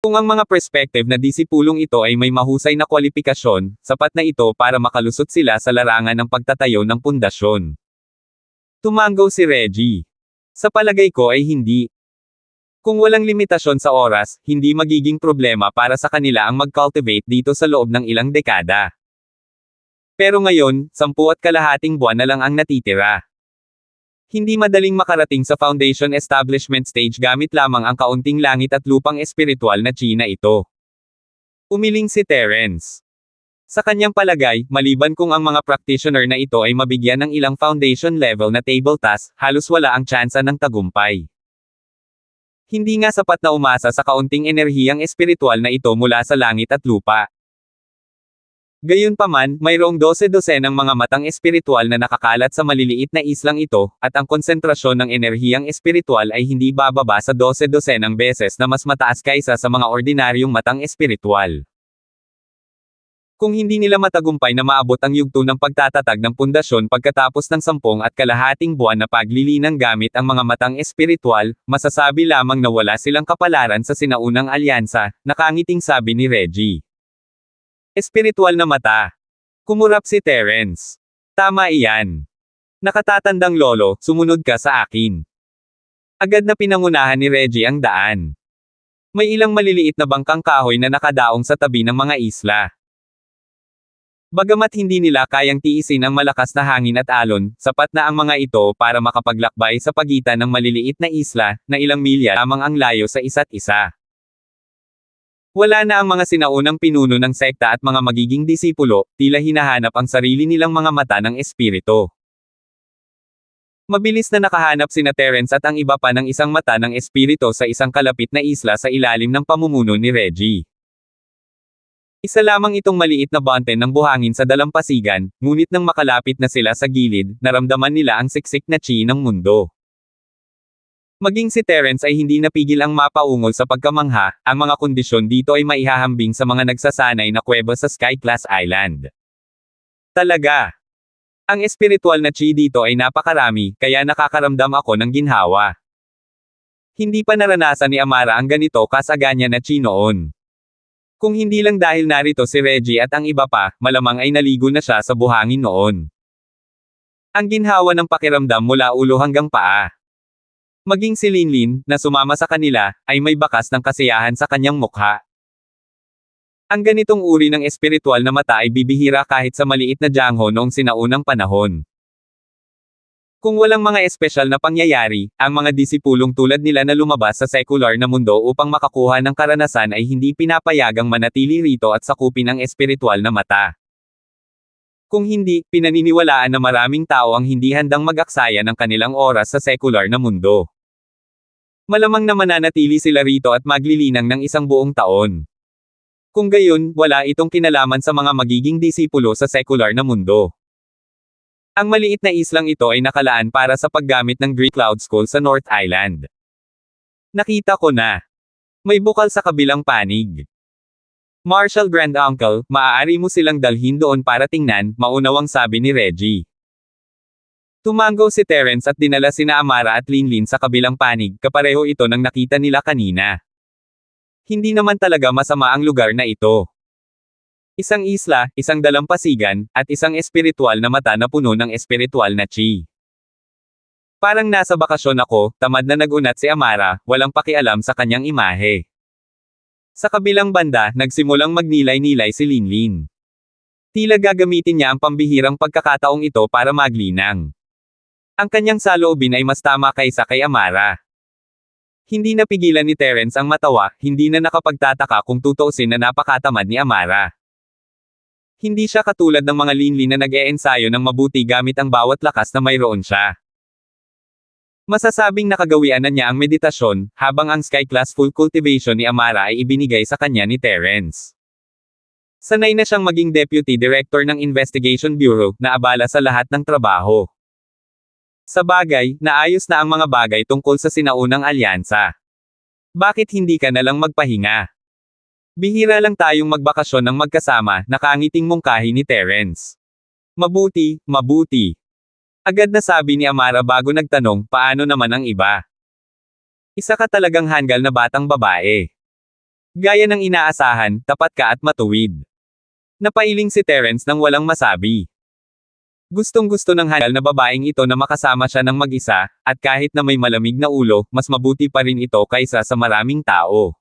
Speaker 1: Kung ang mga perspective na disipulong ito ay may mahusay na kwalifikasyon, sapat na ito para makalusot sila sa larangan ng pagtatayo ng pundasyon. Tumanggaw si Reggie. Sa palagay ko ay hindi. Kung walang limitasyon sa oras, hindi magiging problema para sa kanila ang mag-cultivate dito sa loob ng ilang dekada. Pero ngayon, 10 buwan na lang ang natitira. Hindi madaling makarating sa foundation establishment stage gamit lamang ang kaunting langit at lupang espiritual na chi na ito. Umiling si Terence. Sa kanyang palagay, maliban kung ang mga practitioner na ito ay mabigyan ng ilang foundation level na table task, halos wala ang tsansa ng tagumpay. Hindi nga sapat na umasa sa kaunting enerhiyang espiritual na ito mula sa langit at lupa. Gayunpaman, mayroong 12 ng mga matang espiritual na nakakalat sa maliliit na islang ito, at ang konsentrasyon ng enerhiyang espiritual ay hindi bababa sa 12 ng beses na mas mataas kaysa sa mga ordinaryong matang espiritual. Kung hindi nila matagumpay na maabot ang yugto ng pagtatatag ng pundasyon pagkatapos ng 10 buwan na paglilinang gamit ang mga matang espiritual, masasabi lamang na wala silang kapalaran sa sinaunang alyansa, nakangiting sabi ni Reggie. Espiritual na mata. Kumurap si Terence. Tama iyan. Nakatatandang lolo, sumunod ka sa akin. Agad na pinangunahan ni Reggie ang daan. May ilang maliliit na bangkang kahoy na nakadaong sa tabi ng mga isla. Bagamat hindi nila kayang tiisin ang malakas na hangin at alon, sapat na ang mga ito para makapaglakbay sa pagitan ng maliliit na isla, na ilang milya lamang ang layo sa isa't isa. Wala na ang mga sinaunang pinuno ng sekta at mga magiging disipulo, tila hinahanap ang sarili nilang mga mata ng espiritu. Mabilis na nakahanap sina Terence at ang iba pa ng isang mata ng espiritu sa isang kalapit na isla sa ilalim ng pamumuno ni Reggie. Isa lamang itong maliit na bante ng buhangin sa dalampasigan, ngunit nang makalapit na sila sa gilid, naramdaman nila ang siksik na chi ng mundo. Maging si Terence ay hindi napigil ang mapaungol sa pagkamangha, ang mga kondisyon dito ay maihahambing sa mga nagsasanay na kuweba sa Sky Class Island. Talaga. Ang espiritual na chi dito ay napakarami, kaya nakakaramdam ako ng ginhawa. Hindi pa naranasan ni Amara ang ganito kasaganya na chi noon. Kung hindi lang dahil narito si Reggie at ang iba pa, malamang ay naligo na siya sa buhangin noon. Ang ginhawa ng pakiramdam mula ulo hanggang paa. Maging si Linlin, na sumama sa kanila, ay may bakas ng kasiyahan sa kanyang mukha. Ang ganitong uri ng espiritual na mata ay bibihira kahit sa maliit na jangho noong sinaunang panahon. Kung walang mga espesyal na pangyayari, ang mga disipulong tulad nila na lumabas sa sekular na mundo upang makakuha ng karanasan ay hindi pinapayagang manatili rito at sakupin ang espiritual na mata. Kung hindi, pinaniniwalaan na maraming tao ang hindi handang mag-aksaya ng kanilang oras sa sekular na mundo. Malamang na mananatili sila rito at maglilinang ng isang buong taon. Kung gayon, wala itong kinalaman sa mga magiging disipulo sa sekular na mundo. Ang maliit na islang ito ay nakalaan para sa paggamit ng Greek Cloud School sa North Island. Nakita ko na. May bukal sa kabilang panig. Marshall Grand Uncle, maaari mo silang dalhin doon para tingnan, maunawang sabi ni Reggie. Tumango si Terence at dinala sina Amara at Linlin sa kabilang panig, kapareho ito ng nakita nila kanina. Hindi naman talaga masama ang lugar na ito. Isang isla, isang dalampasigan, at isang espiritual na mata na puno ng espiritual na chi. Parang nasa bakasyon ako, tamad na nagunat si Amara, walang pakialam sa kanyang imahe. Sa kabilang banda, nagsimulang magnilay-nilay si Linlin. Tila gagamitin niya ang pambihirang pagkakataong ito para maglinang. Ang kanyang saloobin ay mas tama kaysa kay Amara. Hindi napigilan ni Terence ang matawa, hindi na nakapagtataka kung tutuusin na napakatamad ni Amara. Hindi siya katulad ng mga Linlin na nag-e-ensayo ng mabuti gamit ang bawat lakas na mayroon siya. Masasabing nakagawian na niya ang meditasyon, habang ang Sky Class Full Cultivation ni Amara ay ibinigay sa kanya ni Terence. Sanay na siyang maging Deputy Director ng Investigation Bureau, na abala sa lahat ng trabaho. Sa bagay, naayos na ang mga bagay tungkol sa sinaunang alyansa. Bakit hindi ka na lang magpahinga? Bihira lang tayong magbakasyon ng magkasama, nakangiting mungkahi ni Terence. Mabuti, mabuti. Agad na sabi ni Amara bago nagtanong, paano naman ang iba? Isa ka talagang hanggal na batang babae. Gaya ng inaasahan, tapat ka at matuwid. Napailing si Terence nang walang masabi. Gustong-gusto ng hanggal na babaeng ito na makasama siya ng mag-isa, at kahit na may malamig na ulo, mas mabuti pa rin ito kaysa sa maraming tao.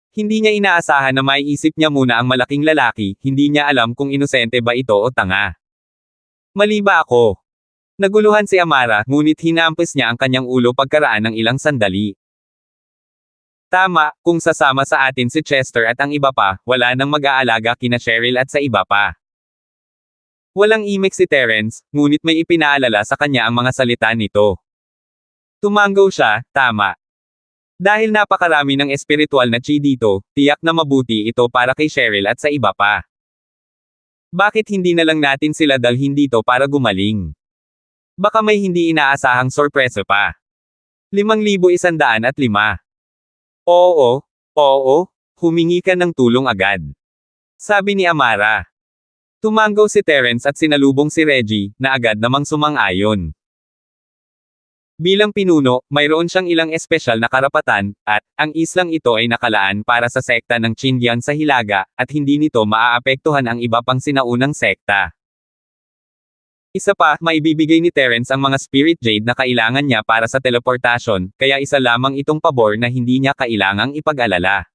Speaker 1: Hindi niya inaasahan na maiisip niya muna ang malaking lalaki, hindi niya alam kung inosente ba ito o tanga. Mali ba ako? Naguluhan si Amara, ngunit hinampis niya ang kanyang ulo pagkaraan ng ilang sandali. Tama, kung sasama sa atin si Chester at ang iba pa, wala nang mag-aalaga kina Cheryl at sa iba pa. Walang imik si Terence, ngunit may ipinaalala sa kanya ang mga salita nito. Tumanggo siya, tama. Dahil napakarami ng espiritual na chi dito, tiyak na mabuti ito para kay Cheryl at sa iba pa. Bakit hindi na lang natin sila dalhin dito para gumaling? Baka may hindi inaasahang sorpresa pa. 5,105. Oo, oo, humingi ka ng tulong agad. Sabi ni Amara. Tumanggo si Terence at sinalubong si Reggie, na agad namang sumang-ayon. Bilang pinuno, mayroon siyang ilang espesyal na karapatan, at, ang islang ito ay nakalaan para sa sekta ng Qindian sa Hilaga, at hindi nito maaapektuhan ang iba pang sinaunang sekta. Isa pa, maibibigay ni Terence ang mga Spirit Jade na kailangan niya para sa teleportasyon, kaya isa lamang itong pabor na hindi niya kailangang ipag-alala.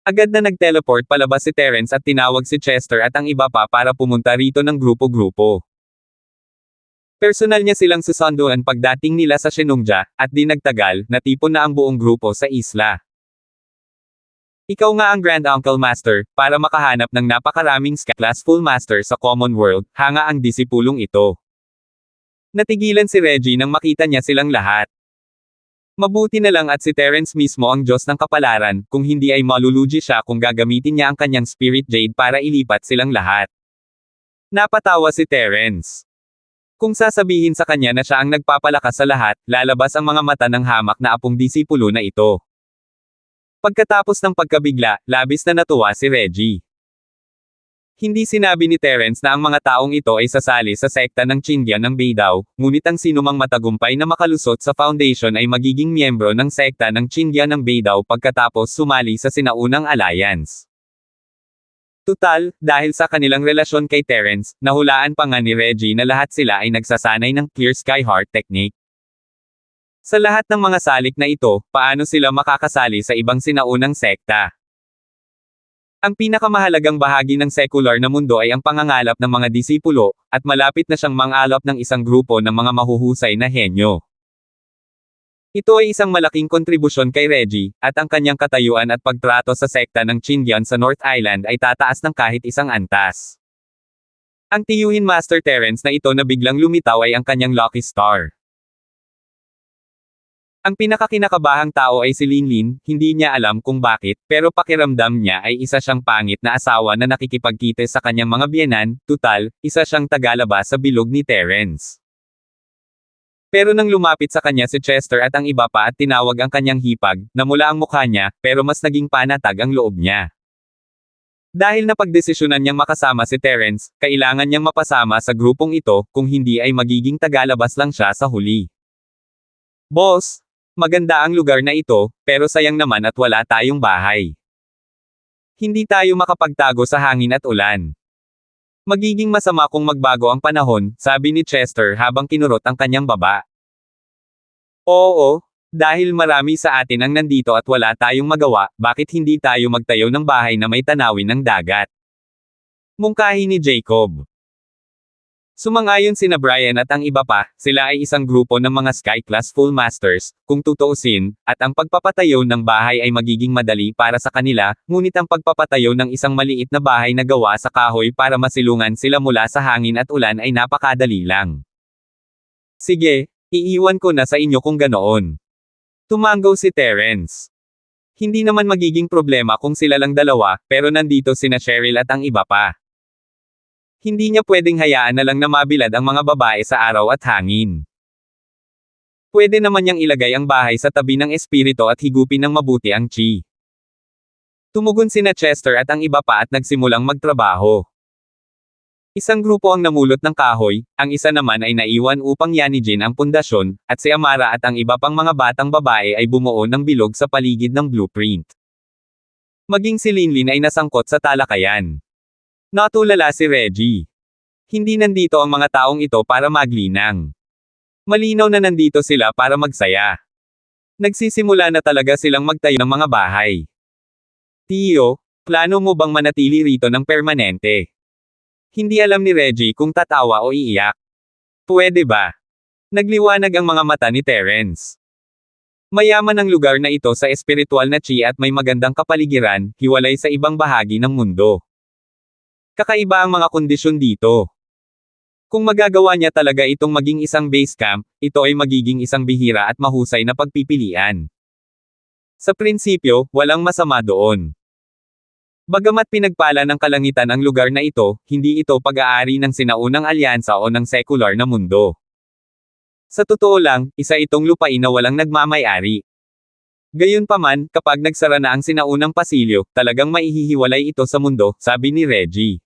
Speaker 1: Agad na nag-teleport palabas si Terence at tinawag si Chester at ang iba pa para pumunta rito ng grupo-grupo. Personal niya silang susunduan pagdating nila sa Shenongja, at di nagtagal, natipon na ang buong grupo sa isla. Ikaw nga ang Grand Uncle Master, para makahanap ng napakaraming Class Full Master sa Common World, hanga ang disipulong ito. Natigilan si Reggie nang makita niya silang lahat. Mabuti na lang at si Terence mismo ang Diyos ng kapalaran, kung hindi ay malulugi siya kung gagamitin niya ang kanyang Spirit Jade para ilipat silang lahat. Napatawa si Terence. Kung sasabihin sa kanya na siya ang nagpapalakas sa lahat, lalabas ang mga mata ng hamak na apong disipulo na ito. Pagkatapos ng pagkabigla, labis na natuwa si Reggie. Hindi sinabi ni Terence na ang mga taong ito ay sasali sa sekta ng Qindian ng Beidao, ngunit ang sinumang matagumpay na makalusot sa foundation ay magiging miyembro ng sekta ng Qindian ng Beidao pagkatapos sumali sa sinaunang alliance. Tutal, dahil sa kanilang relasyon kay Terence, nahulaan pa nga ni Reggie na lahat sila ay nagsasanay ng Clear Sky Heart Technique. Sa lahat ng mga salik na ito, paano sila makakasali sa ibang sinaunang sekta? Ang pinakamahalagang bahagi ng sekular na mundo ay ang pangangalap ng mga disipulo, at malapit na siyang mangalap ng isang grupo ng mga mahuhusay na henyo. Ito ay isang malaking kontribusyon kay Reggie, at ang kanyang katayuan at pagtrato sa sekta ng Qindian sa North Island ay tataas ng kahit isang antas. Ang tiyuhin Master Terence na ito na biglang lumitaw ay ang kanyang lucky star. Ang pinakakinakabahang tao ay si Linlin, hindi niya alam kung bakit, pero pakiramdam niya ay isa siyang pangit na asawa na nakikipagkita sa kanyang mga biyenan, tutal, isa siyang tagalaba sa bilog ni Terence. Pero nang lumapit sa kanya si Chester at ang iba pa at tinawag ang kanyang hipag, namula ang mukha niya, pero mas naging panatag ang loob niya. Dahil napagdesisyonan niyang makasama si Terence, kailangan niyang mapasama sa grupong ito, kung hindi ay magiging tagalabas lang siya sa huli. Boss, maganda ang lugar na ito, pero sayang naman at wala tayong bahay. Hindi tayo makapagtago sa hangin at ulan. Magiging masama kung magbago ang panahon, sabi ni Chester habang kinurot ang kanyang baba. Oo, dahil marami sa atin ang nandito at wala tayong magawa, bakit hindi tayo magtayo ng bahay na may tanawin ng dagat? Mungkahi ni Jacob. Sumangayon sina Brian at ang iba pa, sila ay isang grupo ng mga Sky Class Full Masters, kung tutuusin, at ang pagpapatayo ng bahay ay magiging madali para sa kanila, ngunit ang pagpapatayo ng isang maliit na bahay na gawa sa kahoy para masilungan sila mula sa hangin at ulan ay napakadali lang. Sige, iiwan ko na sa inyo kung ganoon. Tumanggo si Terence. Hindi naman magiging problema kung sila lang dalawa, pero nandito sina Cheryl at ang iba pa. Hindi niya pwedeng hayaan na lang na mabilad ang mga babae sa araw at hangin. Pwede naman niyang ilagay ang bahay sa tabi ng espiritu at higupin ng mabuti ang chi. Tumugon sina Chester at ang iba pa at nagsimulang magtrabaho. Isang grupo ang namulot ng kahoy, ang isa naman ay naiwan upang yanijin ang pundasyon, at si Amara at ang iba pang mga batang babae ay bumuo ng bilog sa paligid ng blueprint. Maging si Linlin ay nasangkot sa talakayan. Natulala si Reggie. Hindi nandito ang mga taong ito para maglinang. Malinaw na nandito sila para magsaya. Nagsisimula na talaga silang magtayo ng mga bahay. Tio, plano mo bang manatili rito ng permanente? Hindi alam ni Reggie kung tatawa o iiyak. Pwede ba? Nagliwanag ang mga mata ni Terence. Mayaman ang lugar na ito sa espiritual na chi at may magandang kapaligiran, hiwalay sa ibang bahagi ng mundo. Kakaiba ang mga kondisyon dito. Kung magagawa niya talaga itong maging isang base camp, ito ay magiging isang bihira at mahusay na pagpipilian. Sa prinsipyo, walang masama doon. Bagamat pinagpala ng kalangitan ang lugar na ito, hindi ito pag-aari ng sinaunang alyansa o ng sekular na mundo. Sa totoo lang, isa itong lupain na walang nagmamay-ari. Gayunpaman, kapag nagsara na ang sinaunang pasilyo, talagang maihihiwalay ito sa mundo, sabi ni Reggie.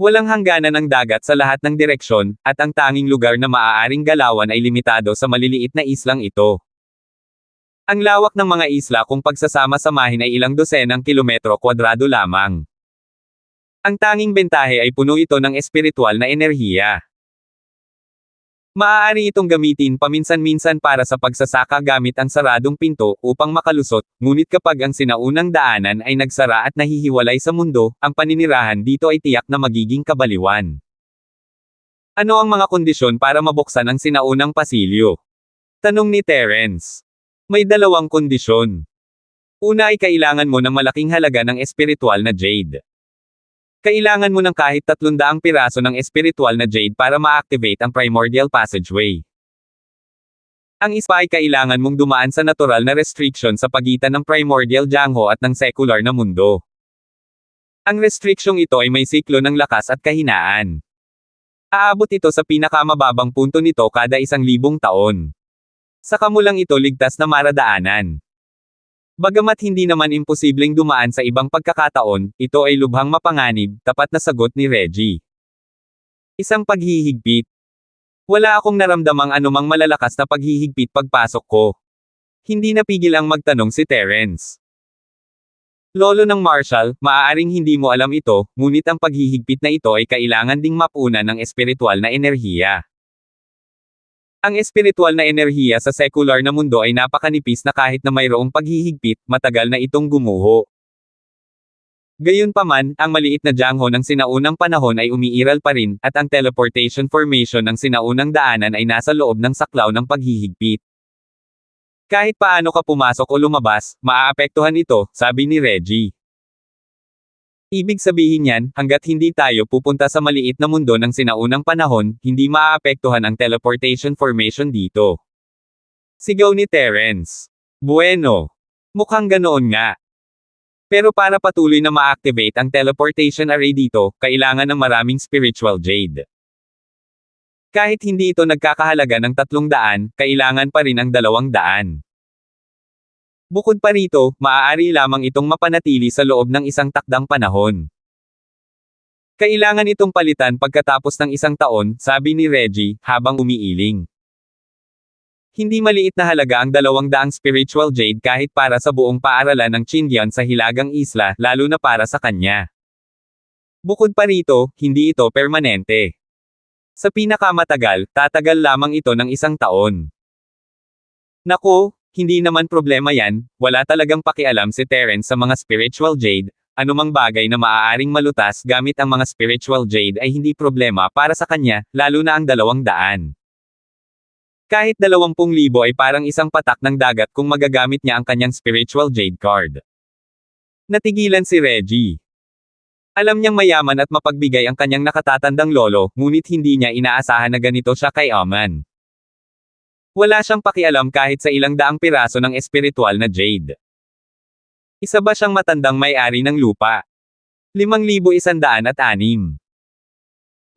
Speaker 1: Walang hangganan ang dagat sa lahat ng direksyon, at ang tanging lugar na maaaring galawan ay limitado sa maliliit na islang ito. Ang lawak ng mga isla kung pagsasama-samahin ay ilang dosenang kilometro kwadrado lamang. Ang tanging bentahe ay puno ito ng espiritual na enerhiya. Maaari itong gamitin paminsan-minsan para sa pagsasaka gamit ang saradong pinto upang makalusot, ngunit kapag ang sinaunang daanan ay nagsara at nahihiwalay sa mundo, ang paninirahan dito ay tiyak na magiging kabaliwan. Ano ang mga kondisyon para mabuksan ang sinaunang pasilyo? Tanong ni Terence. May dalawang kondisyon. Una ay kailangan mo ng malaking halaga ng espiritual na jade. Kailangan mo ng kahit 300 piraso ng espiritual na jade para ma-activate ang primordial passageway. Ang isa ay kailangan mong dumaan sa natural na restriction sa pagitan ng primordial Jiangho at ng secular na mundo. Ang restriksyong ito ay may siklo ng lakas at kahinaan. Aabot ito sa pinakamababang punto nito kada 1,000 taon. Sa kamulang ito ligtas na maradaanan. Bagamat hindi naman imposibleng dumaan sa ibang pagkakataon, ito ay lubhang mapanganib, tapat na sagot ni Reggie. Isang paghihigpit. Wala akong naramdamang anumang malalakas na paghihigpit pagpasok ko. Hindi napigil ang magtanong si Terence. Lolo ng Marshall, maaaring hindi mo alam ito, ngunit ang paghihigpit na ito ay kailangan ding mapunan ng espiritual na enerhiya. Ang espiritual na enerhiya sa secular na mundo ay napakanipis na kahit na mayroong paghihigpit, matagal na itong gumuho. Gayunpaman, ang maliit na Jiangho ng sinaunang panahon ay umiiral pa rin, at ang teleportation formation ng sinaunang daanan ay nasa loob ng saklaw ng paghihigpit. Kahit paano ka pumasok o lumabas, maaapektuhan ito, sabi ni Reggie. Ibig sabihin yan, hanggat hindi tayo pupunta sa maliit na mundo ng sinaunang panahon, hindi maaapektuhan ang teleportation formation dito. Sigaw ni Terence. Bueno. Mukhang ganoon nga. Pero para patuloy na ma-activate ang teleportation array dito, kailangan ng maraming spiritual jade. Kahit hindi ito nagkakahalaga ng 300, kailangan pa rin ang 200. Bukod pa rito, maaari lamang itong mapanatili sa loob ng isang takdang panahon. Kailangan itong palitan pagkatapos ng 1 taon, sabi ni Reggie, habang umiiling. Hindi maliit na halaga ang 200 spiritual jade kahit para sa buong paaralan ng Qindian sa Hilagang Isla, lalo na para sa kanya. Bukod pa rito, hindi ito permanente. Sa pinakamatagal, tatagal lamang ito ng 1 taon. Nako, hindi naman problema yan, wala talagang pakialam si Terence sa mga spiritual jade, anumang bagay na maaaring malutas gamit ang mga spiritual jade ay hindi problema para sa kanya, lalo na ang 200. Kahit 20,000 ay parang isang patak ng dagat kung magagamit niya ang kanyang spiritual jade card. Natigilan si Reggie. Alam niyang mayaman at mapagbigay ang kanyang nakatatandang lolo, ngunit hindi niya inaasahan na ganito siya kay Aman. Wala siyang pakialam kahit sa ilang daang piraso ng espiritual na jade. Isa ba siyang matandang may-ari ng lupa? 5,106.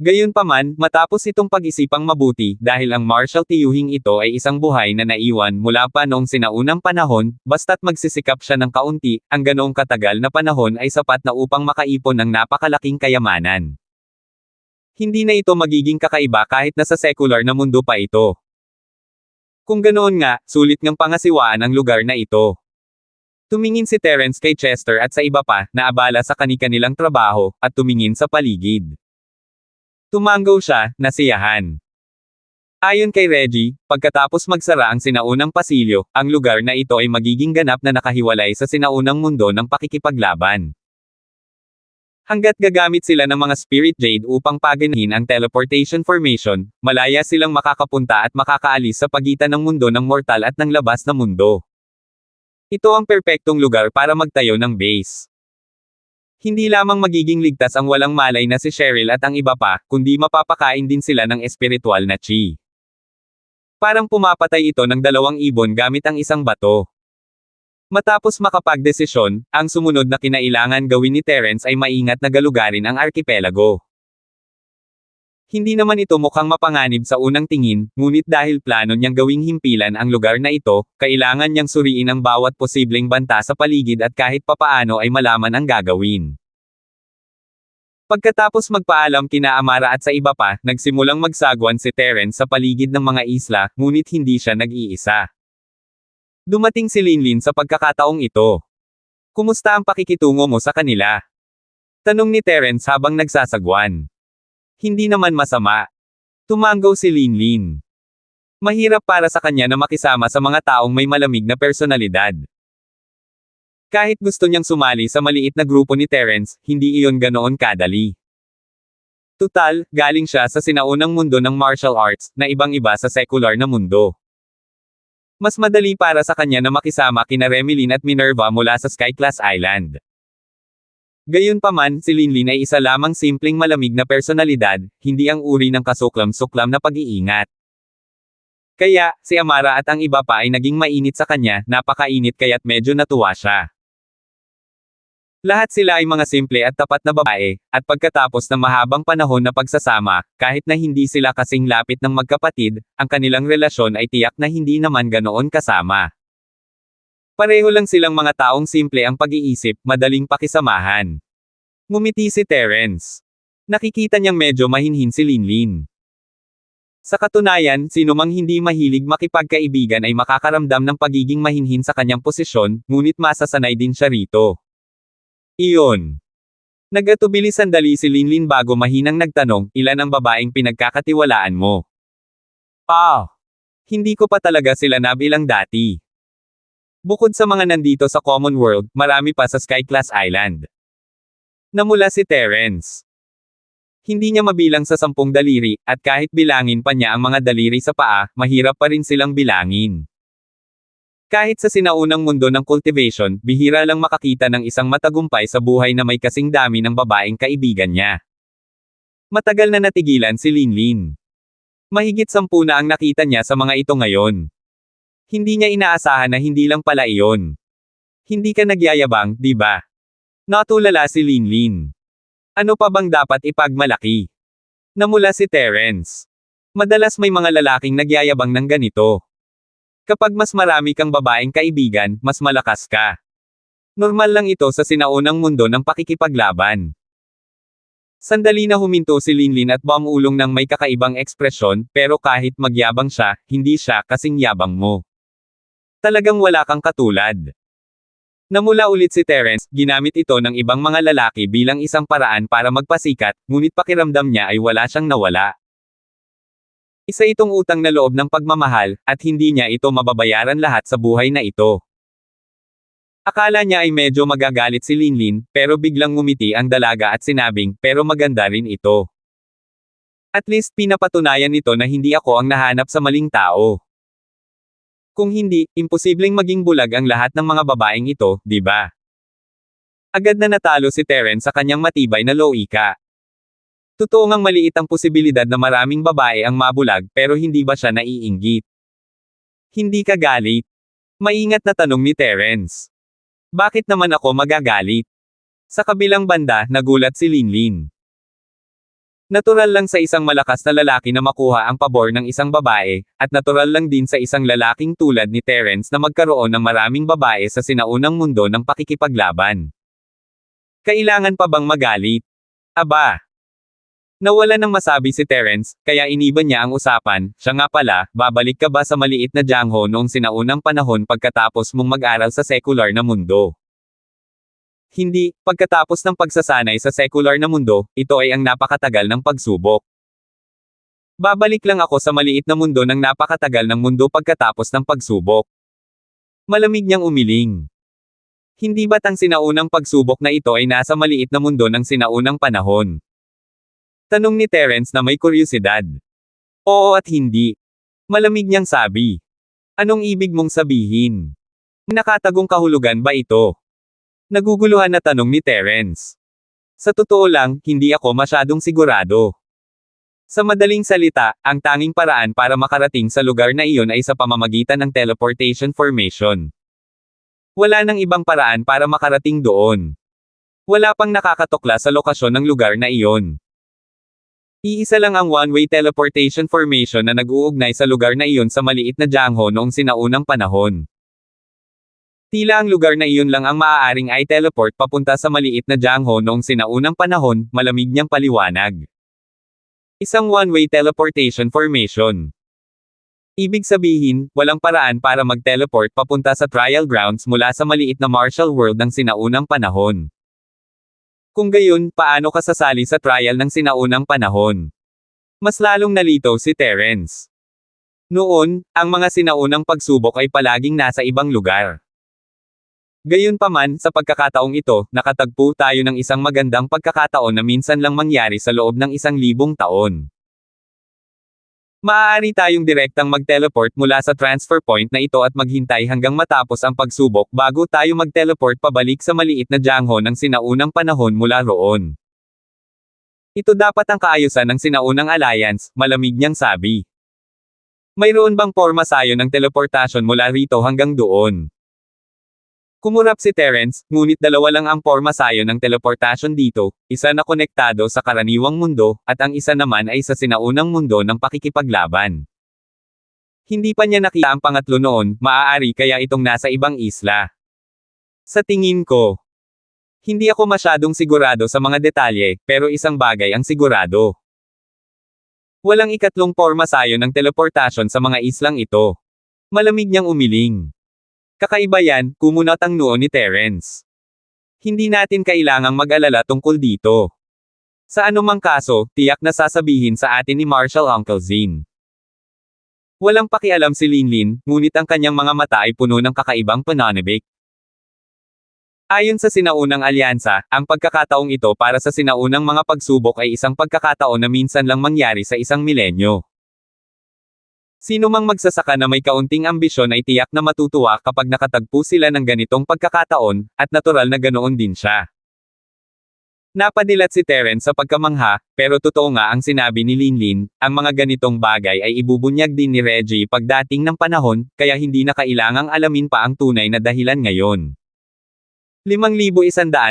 Speaker 1: Gayunpaman, matapos itong pag-isipang mabuti, dahil ang martial tiyuhing ito ay isang buhay na naiwan mula pa noong sinaunang panahon, basta't magsisikap siya ng kaunti, ang ganoong katagal na panahon ay sapat na upang makaipon ng napakalaking kayamanan. Hindi na ito magiging kakaiba kahit nasa secular na mundo pa ito. Kung ganoon nga, sulit ngang pangasiwaan ang lugar na ito. Tumingin si Terence kay Chester at sa iba pa, na abala sa kani-kanilang trabaho, at tumingin sa paligid. Tumanggaw siya, nasiyahan. Ayon kay Reggie, pagkatapos magsara ang sinaunang pasilyo, ang lugar na ito ay magiging ganap na nakahiwalay sa sinaunang mundo ng pakikipaglaban. Hanggat gagamit sila ng mga Spirit Jade upang paganhin ang teleportation formation, malaya silang makakapunta at makakaalis sa pagitan ng mundo ng mortal at ng labas na mundo. Ito ang perpektong lugar para magtayo ng base. Hindi lamang magiging ligtas ang walang malay na si Cheryl at ang iba pa, kundi mapapakain din sila ng espiritual na chi. Parang pumapatay ito ng dalawang ibon gamit ang isang bato. Matapos makapagdesisyon, ang sumunod na kinailangan gawin ni Terence ay maingat na galugarin ang arkipelago. Hindi naman ito mukhang mapanganib sa unang tingin, ngunit dahil plano niyang gawing himpilan ang lugar na ito, kailangan niyang suriin ang bawat posibleng banta sa paligid at kahit papaano ay malaman ang gagawin. Pagkatapos magpaalam kina Amara at sa iba pa, nagsimulang magsagwan si Terence sa paligid ng mga isla, ngunit hindi siya nag-iisa. Dumating si Linlin sa pagkakataong ito. Kumusta ang pakikitungo mo sa kanila? Tanong ni Terence habang nagsasagwan. Hindi naman masama. Tumanggaw si Linlin. Mahirap para sa kanya na makisama sa mga taong may malamig na personalidad. Kahit gusto niyang sumali sa maliit na grupo ni Terence, hindi iyon ganoon kadali. Tutal, galing siya sa sinaunang mundo ng martial arts, na ibang-iba sa secular na mundo. Mas madali para sa kanya na makisama kina Remilin at Minerva mula sa Skyclass Island. Gayunpaman, si Linlin ay isa lamang simpleng malamig na personalidad, hindi ang uri ng kasuklam-suklam na pag-iingat. Kaya, si Amara at ang iba pa ay naging mainit sa kanya, napakainit kaya't medyo natuwa siya. Lahat sila ay mga simple at tapat na babae, at pagkatapos ng mahabang panahon na pagsasama, kahit na hindi sila kasing lapit ng magkapatid, ang kanilang relasyon ay tiyak na hindi naman ganoon kasama. Pareho lang silang mga taong simple ang pag-iisip, madaling pakisamahan. Ngumiti si Terence. Nakikita niyang medyo mahinhin si Linlin. Sa katunayan, sino mang hindi mahilig makipagkaibigan ay makakaramdam ng pagiging mahinhin sa kanyang posisyon, ngunit masasanay din siya rito. Iyon. Nagatubili sandali si Linlin bago mahinang nagtanong, ilan ang babaeng pinagkakatiwalaan mo? Hindi ko pa talaga sila nabilang dati. Bukod sa mga nandito sa Common World, marami pa sa Skyclass Island. Namula si Terence. Hindi niya mabilang sa 10 daliri, at kahit bilangin pa niya ang mga daliri sa paa, mahirap pa rin silang bilangin. Kahit sa sinaunang mundo ng cultivation, bihira lang makakita ng isang matagumpay sa buhay na may kasing dami ng babaeng kaibigan niya. Matagal na natigilan si Linlin. Mahigit 10 na ang nakita niya sa mga ito ngayon. Hindi niya inaasahan na hindi lang pala iyon. Hindi ka nagyayabang, di ba? Natulala si Linlin. Ano pa bang dapat ipagmalaki? Namula si Terence. Madalas may mga lalaking nagyayabang ng ganito. Kapag mas marami kang babaeng kaibigan, mas malakas ka. Normal lang ito sa sinaunang mundo ng pakikipaglaban. Sandali na huminto si Linlin at bumulong ng may kakaibang ekspresyon, pero kahit magyabang siya, hindi siya kasing yabang mo. Talagang wala kang katulad. Namula ulit si Terence, ginamit ito ng ibang mga lalaki bilang isang paraan para magpasikat, ngunit pakiramdam niya ay wala siyang nawala. Isa itong utang na loob ng pagmamahal, at hindi niya ito mababayaran lahat sa buhay na ito. Akala niya ay medyo magagalit si Linlin, pero biglang ngumiti ang dalaga at sinabing, pero maganda rin ito. At least pinapatunayan nito na hindi ako ang nahanap sa maling tao. Kung hindi, imposibleng maging bulag ang lahat ng mga babaeng ito, di ba? Agad na natalo si Terence sa kanyang matibay na loika. Totoo ngang maliit ang posibilidad na maraming babae ang mabulag, pero hindi ba siya naiinggit? Hindi ka galit? Maingat na tanong ni Terence. Bakit naman ako magagalit? Sa kabilang banda, nagulat si Linlin. Natural lang sa isang malakas na lalaki na makuha ang pabor ng isang babae, at natural lang din sa isang lalaking tulad ni Terence na magkaroon ng maraming babae sa sinaunang mundo ng pakikipaglaban. Kailangan pa bang magalit? Aba! Nawala ng masabi si Terence, kaya iniba niya ang usapan, siya nga pala, babalik ka ba sa maliit na Jiangho noong sinaunang panahon pagkatapos mong mag-aral sa secular na mundo? Hindi, pagkatapos ng pagsasanay sa secular na mundo, ito ay ang napakatagal ng pagsubok. Babalik lang ako sa maliit na mundo ng napakatagal ng mundo pagkatapos ng pagsubok. Malamig niyang umiling. Hindi ba't ang sinaunang pagsubok na ito ay nasa maliit na mundo ng sinaunang panahon? Tanong ni Terence na may kuryosidad. Oo at hindi. Malamig niyang sabi. Anong ibig mong sabihin? Nakatagong kahulugan ba ito? Naguguluhan na tanong ni Terence. Sa totoo lang, hindi ako masyadong sigurado. Sa madaling salita, ang tanging paraan para makarating sa lugar na iyon ay sa pamamagitan ng teleportation formation. Wala nang ibang paraan para makarating doon. Wala pang nakakatukla sa lokasyon ng lugar na iyon. Iisa lang ang one-way teleportation formation na nag-uugnay sa lugar na iyon sa maliit na Jiangho noong sinaunang panahon. Tila ang lugar na iyon lang ang maaaring i-teleport papunta sa maliit na Jiangho noong sinaunang panahon, malamig niyang paliwanag. Isang one-way teleportation formation. Ibig sabihin, walang paraan para mag-teleport papunta sa trial grounds mula sa maliit na martial world ng sinaunang panahon. Kung gayon, paano ka sasali sa trial ng sinaunang panahon? Mas lalong nalito si Terence. Noon, ang mga sinaunang pagsubok ay palaging nasa ibang lugar. Gayunpaman, sa pagkakataong ito, nakatagpo tayo ng isang magandang pagkakataon na minsan lang mangyari sa loob ng 1,000 taon. Maaari tayong direktang mag-teleport mula sa transfer point na ito at maghintay hanggang matapos ang pagsubok bago tayo mag-teleport pabalik sa maliit na Jiangho ng sinaunang panahon mula roon. Ito dapat ang kaayusan ng sinaunang alliance, malamig niyang sabi. Mayroon bang porma sayo ng teleportasyon mula rito hanggang doon? Kumurap si Terence, ngunit dalawa lang ang porma sayo ng teleportasyon dito, isa na konektado sa karaniwang mundo, at ang isa naman ay sa sinaunang mundo ng pakikipaglaban. Hindi pa niya nakita ang pangatlo noon, maaari kaya itong nasa ibang isla. Sa tingin ko, hindi ako masyadong sigurado sa mga detalye, pero isang bagay ang sigurado. Walang ikatlong porma sayo ng teleportasyon sa mga islang ito. Malamig niyang umiling. Kakaiba yan, kumunat ang noo ni Terence. Hindi natin kailangang mag-alala tungkol dito. Sa anumang kaso, tiyak na sasabihin sa atin ni Marshall Uncle Zin. Walang pakialam si Linlin, ngunit ang kanyang mga mata ay puno ng kakaibang pananabik. Ayon sa sinaunang alyansa, ang pagkakataong ito para sa sinaunang mga pagsubok ay isang pagkakataon na minsan lang mangyari sa isang milenyo. Sino mang magsasaka na may kaunting ambisyon ay tiyak na matutuwa kapag nakatagpo sila ng ganitong pagkakataon, at natural na ganoon din siya. Napadilat si Terence sa pagkamangha, pero totoo nga ang sinabi ni Linlin, ang mga ganitong bagay ay ibubunyag din ni Reggie pagdating ng panahon, kaya hindi na kailangang alamin pa ang tunay na dahilan ngayon. 5,107.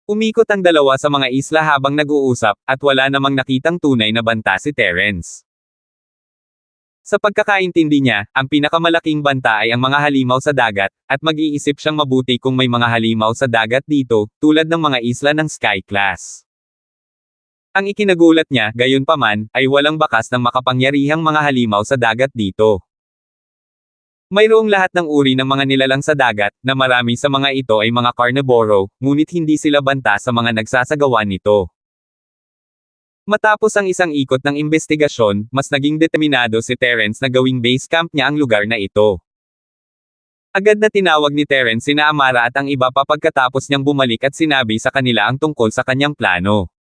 Speaker 1: Umikot ang dalawa sa mga isla habang nag-uusap, at wala namang nakitang tunay na banta si Terence. Sa pagkakaintindi niya, ang pinakamalaking banta ay ang mga halimaw sa dagat, at mag-iisip siyang mabuti kung may mga halimaw sa dagat dito, tulad ng mga isla ng Sky Class. Ang ikinagulat niya, gayunpaman, ay walang bakas ng makapangyarihang mga halimaw sa dagat dito. Mayroong lahat ng uri ng mga nilalang sa dagat, na marami sa mga ito ay mga carnivoro, ngunit hindi sila banta sa mga nagsasagawa nito. Matapos ang isang ikot ng investigasyon, mas naging determinado si Terence na gawing base camp niya ang lugar na ito. Agad na tinawag ni Terence sina Amara at ang iba pa pagkatapos niyang bumalik at sinabi sa kanila ang tungkol sa kanyang plano.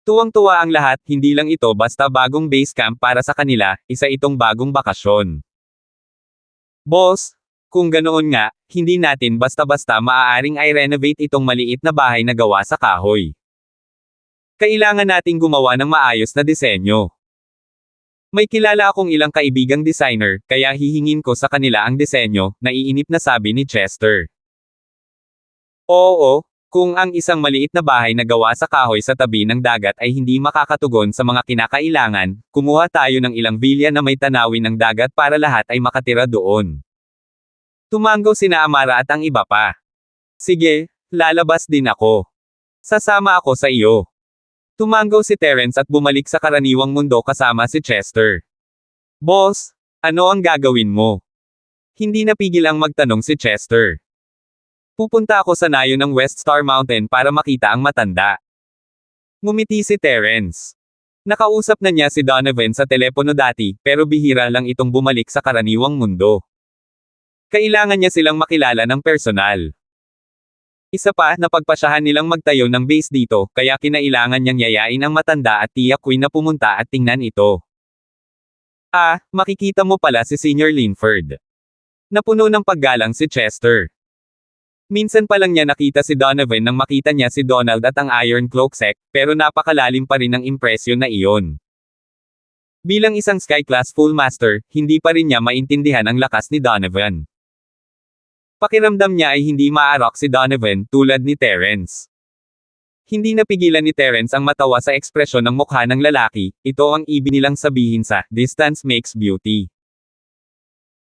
Speaker 1: Tuwang-tuwa ang lahat, hindi lang ito basta bagong base camp para sa kanila, isa itong bagong bakasyon. Boss, kung ganoon nga, hindi natin basta-basta maaaring i-renovate itong maliit na bahay na gawa sa kahoy. Kailangan nating gumawa ng maayos na disenyo. May kilala akong ilang kaibigang designer, kaya hihingin ko sa kanila ang disenyo, naiinip na sabi ni Chester. Oo, kung ang isang maliit na bahay na gawa sa kahoy sa tabi ng dagat ay hindi makakatugon sa mga kinakailangan, kumuha tayo ng ilang vilya na may tanawin ng dagat para lahat ay makatira doon. Tumanggaw sina Amara at ang iba pa. Sige, lalabas din ako. Sasama ako sa iyo. Tumanggaw si Terence at bumalik sa karaniwang mundo kasama si Chester. Boss, ano ang gagawin mo? Hindi napigil ang magtanong si Chester. Pupunta ako sa nayo ng West Star Mountain para makita ang matanda. Ngumiti si Terence. Nakausap na niya si Donovan sa telepono dati, pero bihira lang itong bumalik sa karaniwang mundo. Kailangan niya silang makilala ng personal. Isa pa, napagpasyahan nilang magtayo ng base dito, kaya kinailangan niyang yayain ang matanda at tiyak Queen na pumunta at tingnan ito. Ah, makikita mo pala si Senior Linford. Napuno ng paggalang si Chester. Minsan pa lang niya nakita si Donovan nang makita niya si Donald at ang Iron Cloak Sec, pero napakalalim pa rin ang impresyon na iyon. Bilang isang Sky Class Full Master, hindi pa rin niya maintindihan ang lakas ni Donovan. Pakiramdam niya ay hindi maarok si Donovan tulad ni Terence. Hindi napigilan ni Terence ang matawa sa ekspresyon ng mukha ng lalaki, ito ang ibig nilang sabihin sa "Distance makes beauty".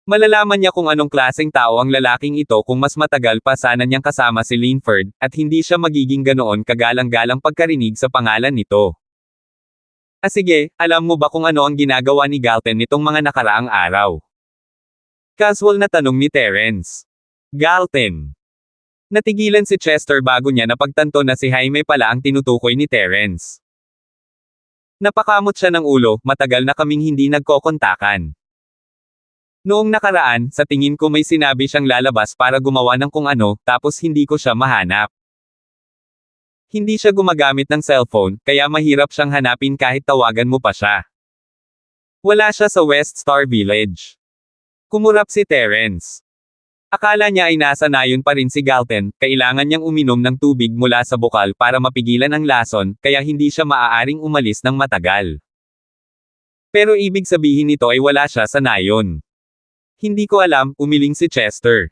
Speaker 1: Malalaman niya kung anong klaseng tao ang lalaking ito kung mas matagal pa sana niyang kasama si Linford, at hindi siya magiging ganoon kagalang-galang pagkarinig sa pangalan nito. Ah sige, alam mo ba kung ano ang ginagawa ni Galton nitong mga nakaraang araw? Casual na tanong ni Terence. Galton. Natigilan si Chester bago niya napagtanto na si Jaime pala ang tinutukoy ni Terence. Napakamot siya ng ulo, matagal na kaming hindi nagkokontakan. Noong nakaraan, sa tingin ko may sinabi siyang lalabas para gumawa ng kung ano, tapos hindi ko siya mahanap. Hindi siya gumagamit ng cellphone, kaya mahirap siyang hanapin kahit tawagan mo pa siya. Wala siya sa West Star Village. Kumurap si Terence. Akala niya ay nasa nayon pa rin si Galton, kailangan niyang uminom ng tubig mula sa bukal para mapigilan ang lason, kaya hindi siya maaaring umalis ng matagal. Pero ibig sabihin nito ay wala siya sa nayon. Hindi ko alam, umiling si Chester.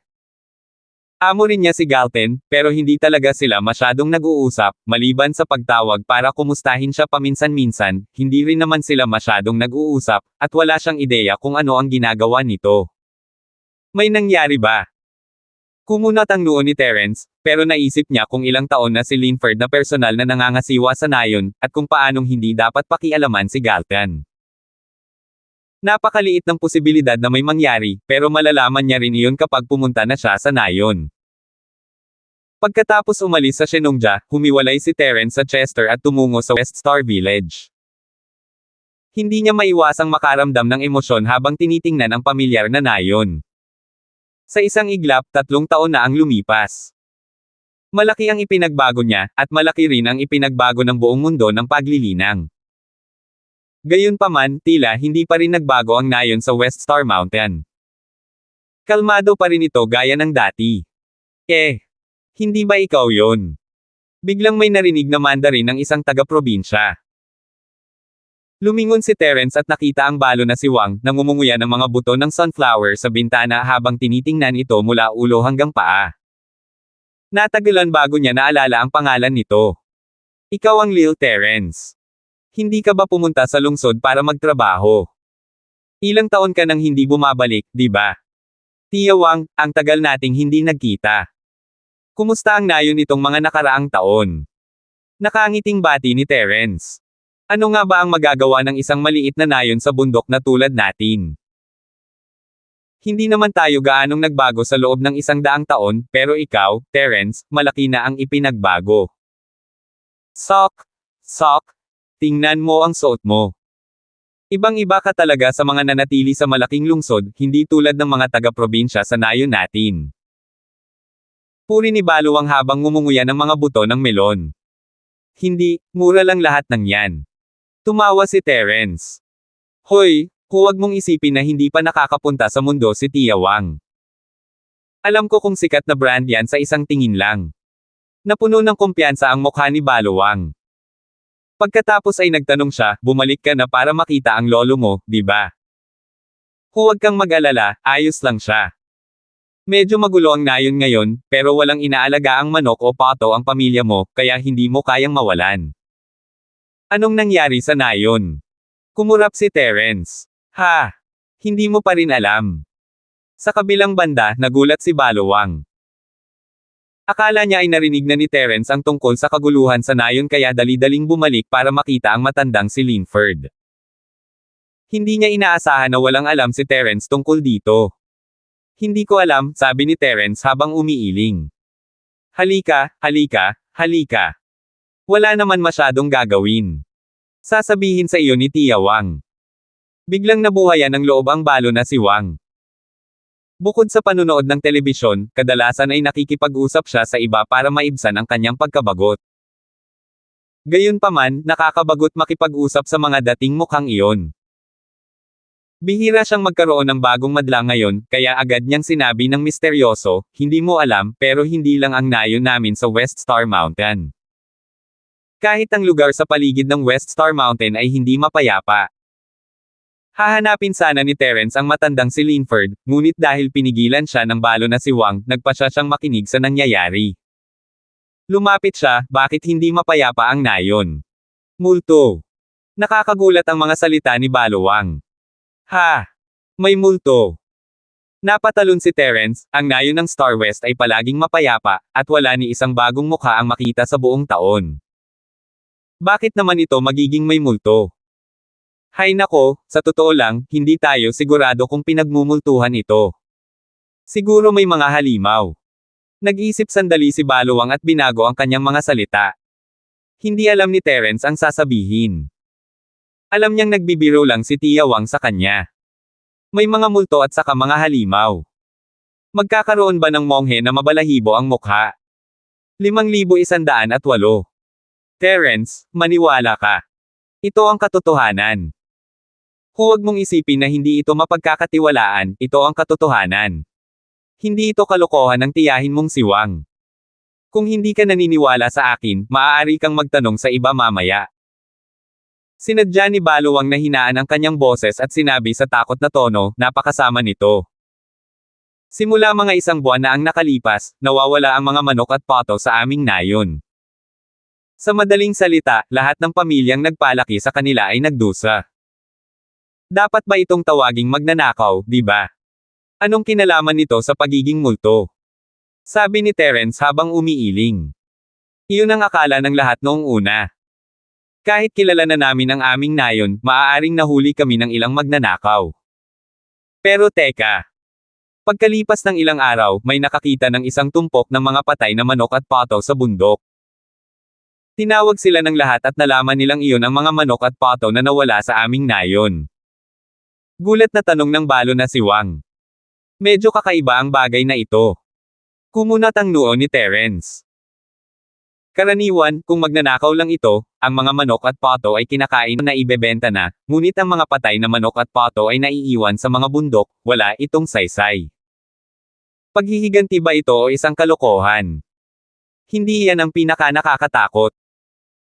Speaker 1: Amo rin niya si Galton, pero hindi talaga sila masyadong nag-uusap, maliban sa pagtawag para kumustahin siya paminsan-minsan, hindi rin naman sila masyadong nag-uusap, at wala siyang ideya kung ano ang ginagawa nito. May nangyari ba? Kumunat ang noo ni Terence, pero naisip niya kung ilang taon na si Linford na personal na nangangasiwa sa nayon, at kung paanong hindi dapat pakialaman si Galton. Napakaliit ng posibilidad na may mangyari, pero malalaman niya rin iyon kapag pumunta na siya sa nayon. Pagkatapos umalis sa Shenongja, humiwalay si Terence sa Chester at tumungo sa West Star Village. Hindi niya maiwasang makaramdam ng emosyon habang tinitingnan ang pamilyar na nayon. Sa isang iglap, 3 taon na ang lumipas. Malaki ang ipinagbago niya, at malaki rin ang ipinagbago ng buong mundo ng paglilinang. Gayunpaman, tila hindi pa rin nagbago ang nayon sa West Star Mountain. Kalmado pa rin ito gaya ng dati. Hindi ba ikaw yon? Biglang may narinig na Mandarin ng isang taga-probinsya. Lumingon si Terence at nakita ang balo na si Wang, nangumunguya ng mga buto ng sunflower sa bintana habang tinitingnan ito mula ulo hanggang paa. Natagalan bago niya naalala ang pangalan nito. Ikaw ang Lil Terence. Hindi ka ba pumunta sa lungsod para magtrabaho? Ilang taon ka nang hindi bumabalik, di ba? Tia Wang, ang tagal nating hindi nagkita. Kumusta ang nayon itong mga nakaraang taon? Nakangiting bati ni Terence. Ano nga ba ang magagawa ng isang maliit na nayon sa bundok na tulad natin? Hindi naman tayo gaanong nagbago sa loob ng 100 taon, pero ikaw, Terence, malaki na ang ipinagbago. Sok, tingnan mo ang suot mo. Ibang-iba ka talaga sa mga nanatili sa malaking lungsod, hindi tulad ng mga taga-probinsya sa nayon natin. Puri ni Baluwang habang ngumunguya ng mga buto ng melon. Hindi, mura lang lahat ng yan. Tumawa si Terence. Hoy, huwag mong isipin na hindi pa nakakapunta sa mundo si Tia Wang. Alam ko kung sikat na brand yan sa isang tingin lang. Napuno ng kumpiyansa ang mukha ni Baluwang. Pagkatapos ay nagtanong siya, bumalik ka na para makita ang lolo mo, di ba? Huwag kang mag-alala, ayos lang siya. Medyo magulo ang nayon ngayon, pero walang inaalaga ang manok o pato ang pamilya mo, kaya hindi mo kayang mawalan. Anong nangyari sa nayon? Kumurap si Terence. Ha? Hindi mo pa rin alam. Sa kabilang banda, nagulat si Baluwang. Akala niya ay narinig na ni Terence ang tungkol sa kaguluhan sa nayon kaya dali-daling bumalik para makita ang matandang si Linford. Hindi niya inaasahan na walang alam si Terence tungkol dito. Hindi ko alam, sabi ni Terence habang umiiling. Halika. Wala naman masyadong gagawin. Sasabihin sa iyo ni Tia Wang. Biglang nabuhayan ng loob ang balo na si Wang. Bukod sa panunood ng telebisyon, kadalasan ay nakikipag-usap siya sa iba para maibsan ang kanyang pagkabagot. Gayunpaman, nakakabagot makipag-usap sa mga dating mukhang iyon. Bihira siyang magkaroon ng bagong madla ngayon, kaya agad niyang sinabi ng misteryoso, "Hindi mo alam, pero hindi lang ang nayon namin sa West Star Mountain. Kahit ang lugar sa paligid ng West Star Mountain ay hindi mapayapa." Hahanapin sana ni Terence ang matandang si Linford, ngunit dahil pinigilan siya ng balo na si Wang, nagpasya siyang makinig sa nangyayari. Lumapit siya, bakit hindi mapayapa ang nayon? Multo. Nakakagulat ang mga salita ni Balowang. Ha! May multo. Napatalon si Terence, ang nayon ng Star West ay palaging mapayapa, at wala ni isang bagong mukha ang makita sa buong taon. Bakit naman ito magiging may multo? Hay nako, sa totoo lang, hindi tayo sigurado kung pinagmumultuhan ito. Siguro may mga halimaw. Nag-isip sandali si Balowang at binago ang kanyang mga salita. Hindi alam ni Terence ang sasabihin. Alam niyang nagbibiro lang si Tia Wang sa kanya. May mga multo at saka mga halimaw. Magkakaroon ba ng monghe na mabalahibo ang mukha? 5,108. Terence, maniwala ka. Ito ang katotohanan. Huwag mong isipin na hindi ito mapagkakatiwalaan, ito ang katotohanan. Hindi ito kalokohan ng tiyahin mong si Wang. Kung hindi ka naniniwala sa akin, maaari kang magtanong sa iba mamaya. Sinadya ni Balowang na hinaan ang kanyang boses at sinabi sa takot na tono, napakasama nito. Simula mga 1 buwan na ang nakalipas, nawawala ang mga manok at pato sa aming nayon. Sa madaling salita, lahat ng pamilyang nagpalaki sa kanila ay nagdusa. Dapat ba itong tawaging magnanakaw, di ba? Anong kinalaman nito sa pagiging multo? Sabi ni Terence habang umiiling. Iyon ang akala ng lahat noong una. Kahit kilala na namin ang aming nayon, maaaring nahuli kami ng ilang magnanakaw. Pero teka. Pagkalipas ng ilang araw, may nakakita ng isang tumpok ng mga patay na manok at pato sa bundok. Tinawag sila ng lahat at nalaman nilang iyon ang mga manok at pato na nawala sa aming nayon. Gulat na tanong ng balo na si Wang. Medyo kakaiba ang bagay na ito. Kumunat ang noo ni Terence. Karaniwan, kung magnanakaw lang ito, ang mga manok at pato ay kinakain na ibebenta na, ngunit ang mga patay na manok at pato ay naiiwan sa mga bundok, wala itong saysay. Paghihiganti ba ito o isang kalokohan? Hindi iyan ang pinaka-nakakatakot.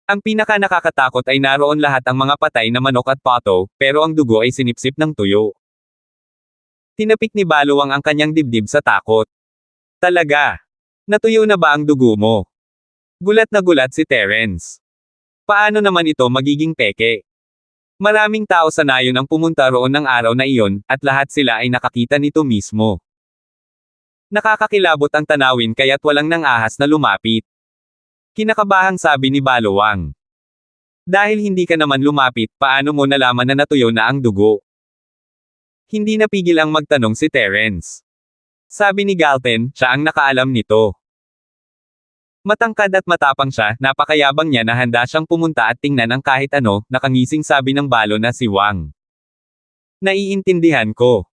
Speaker 1: Ang pinaka-nakakatakot ay naroon lahat ang mga patay na manok at pato, pero ang dugo ay sinipsip ng tuyo. Tinapik ni Balowang ang kanyang dibdib sa takot. Talaga? Natuyo na ba ang dugo mo? Gulat na gulat si Terence. Paano naman ito magiging peke? Maraming tao sa nayon ang pumunta roon ng araw na iyon, at lahat sila ay nakakita nito mismo. Nakakakilabot ang tanawin kaya't walang nang ahas na lumapit. Kinakabahang sabi ni Balowang. Dahil hindi ka naman lumapit, paano mo nalaman na natuyo na ang dugo? Hindi napigil ang magtanong si Terence. Sabi ni Galten, siya ang nakaalam nito. Matangkad at matapang siya, napakayabang niya na handa siyang pumunta at tingnan ang kahit ano, nakangising sabi ng balo na si Wang. Naiintindihan ko.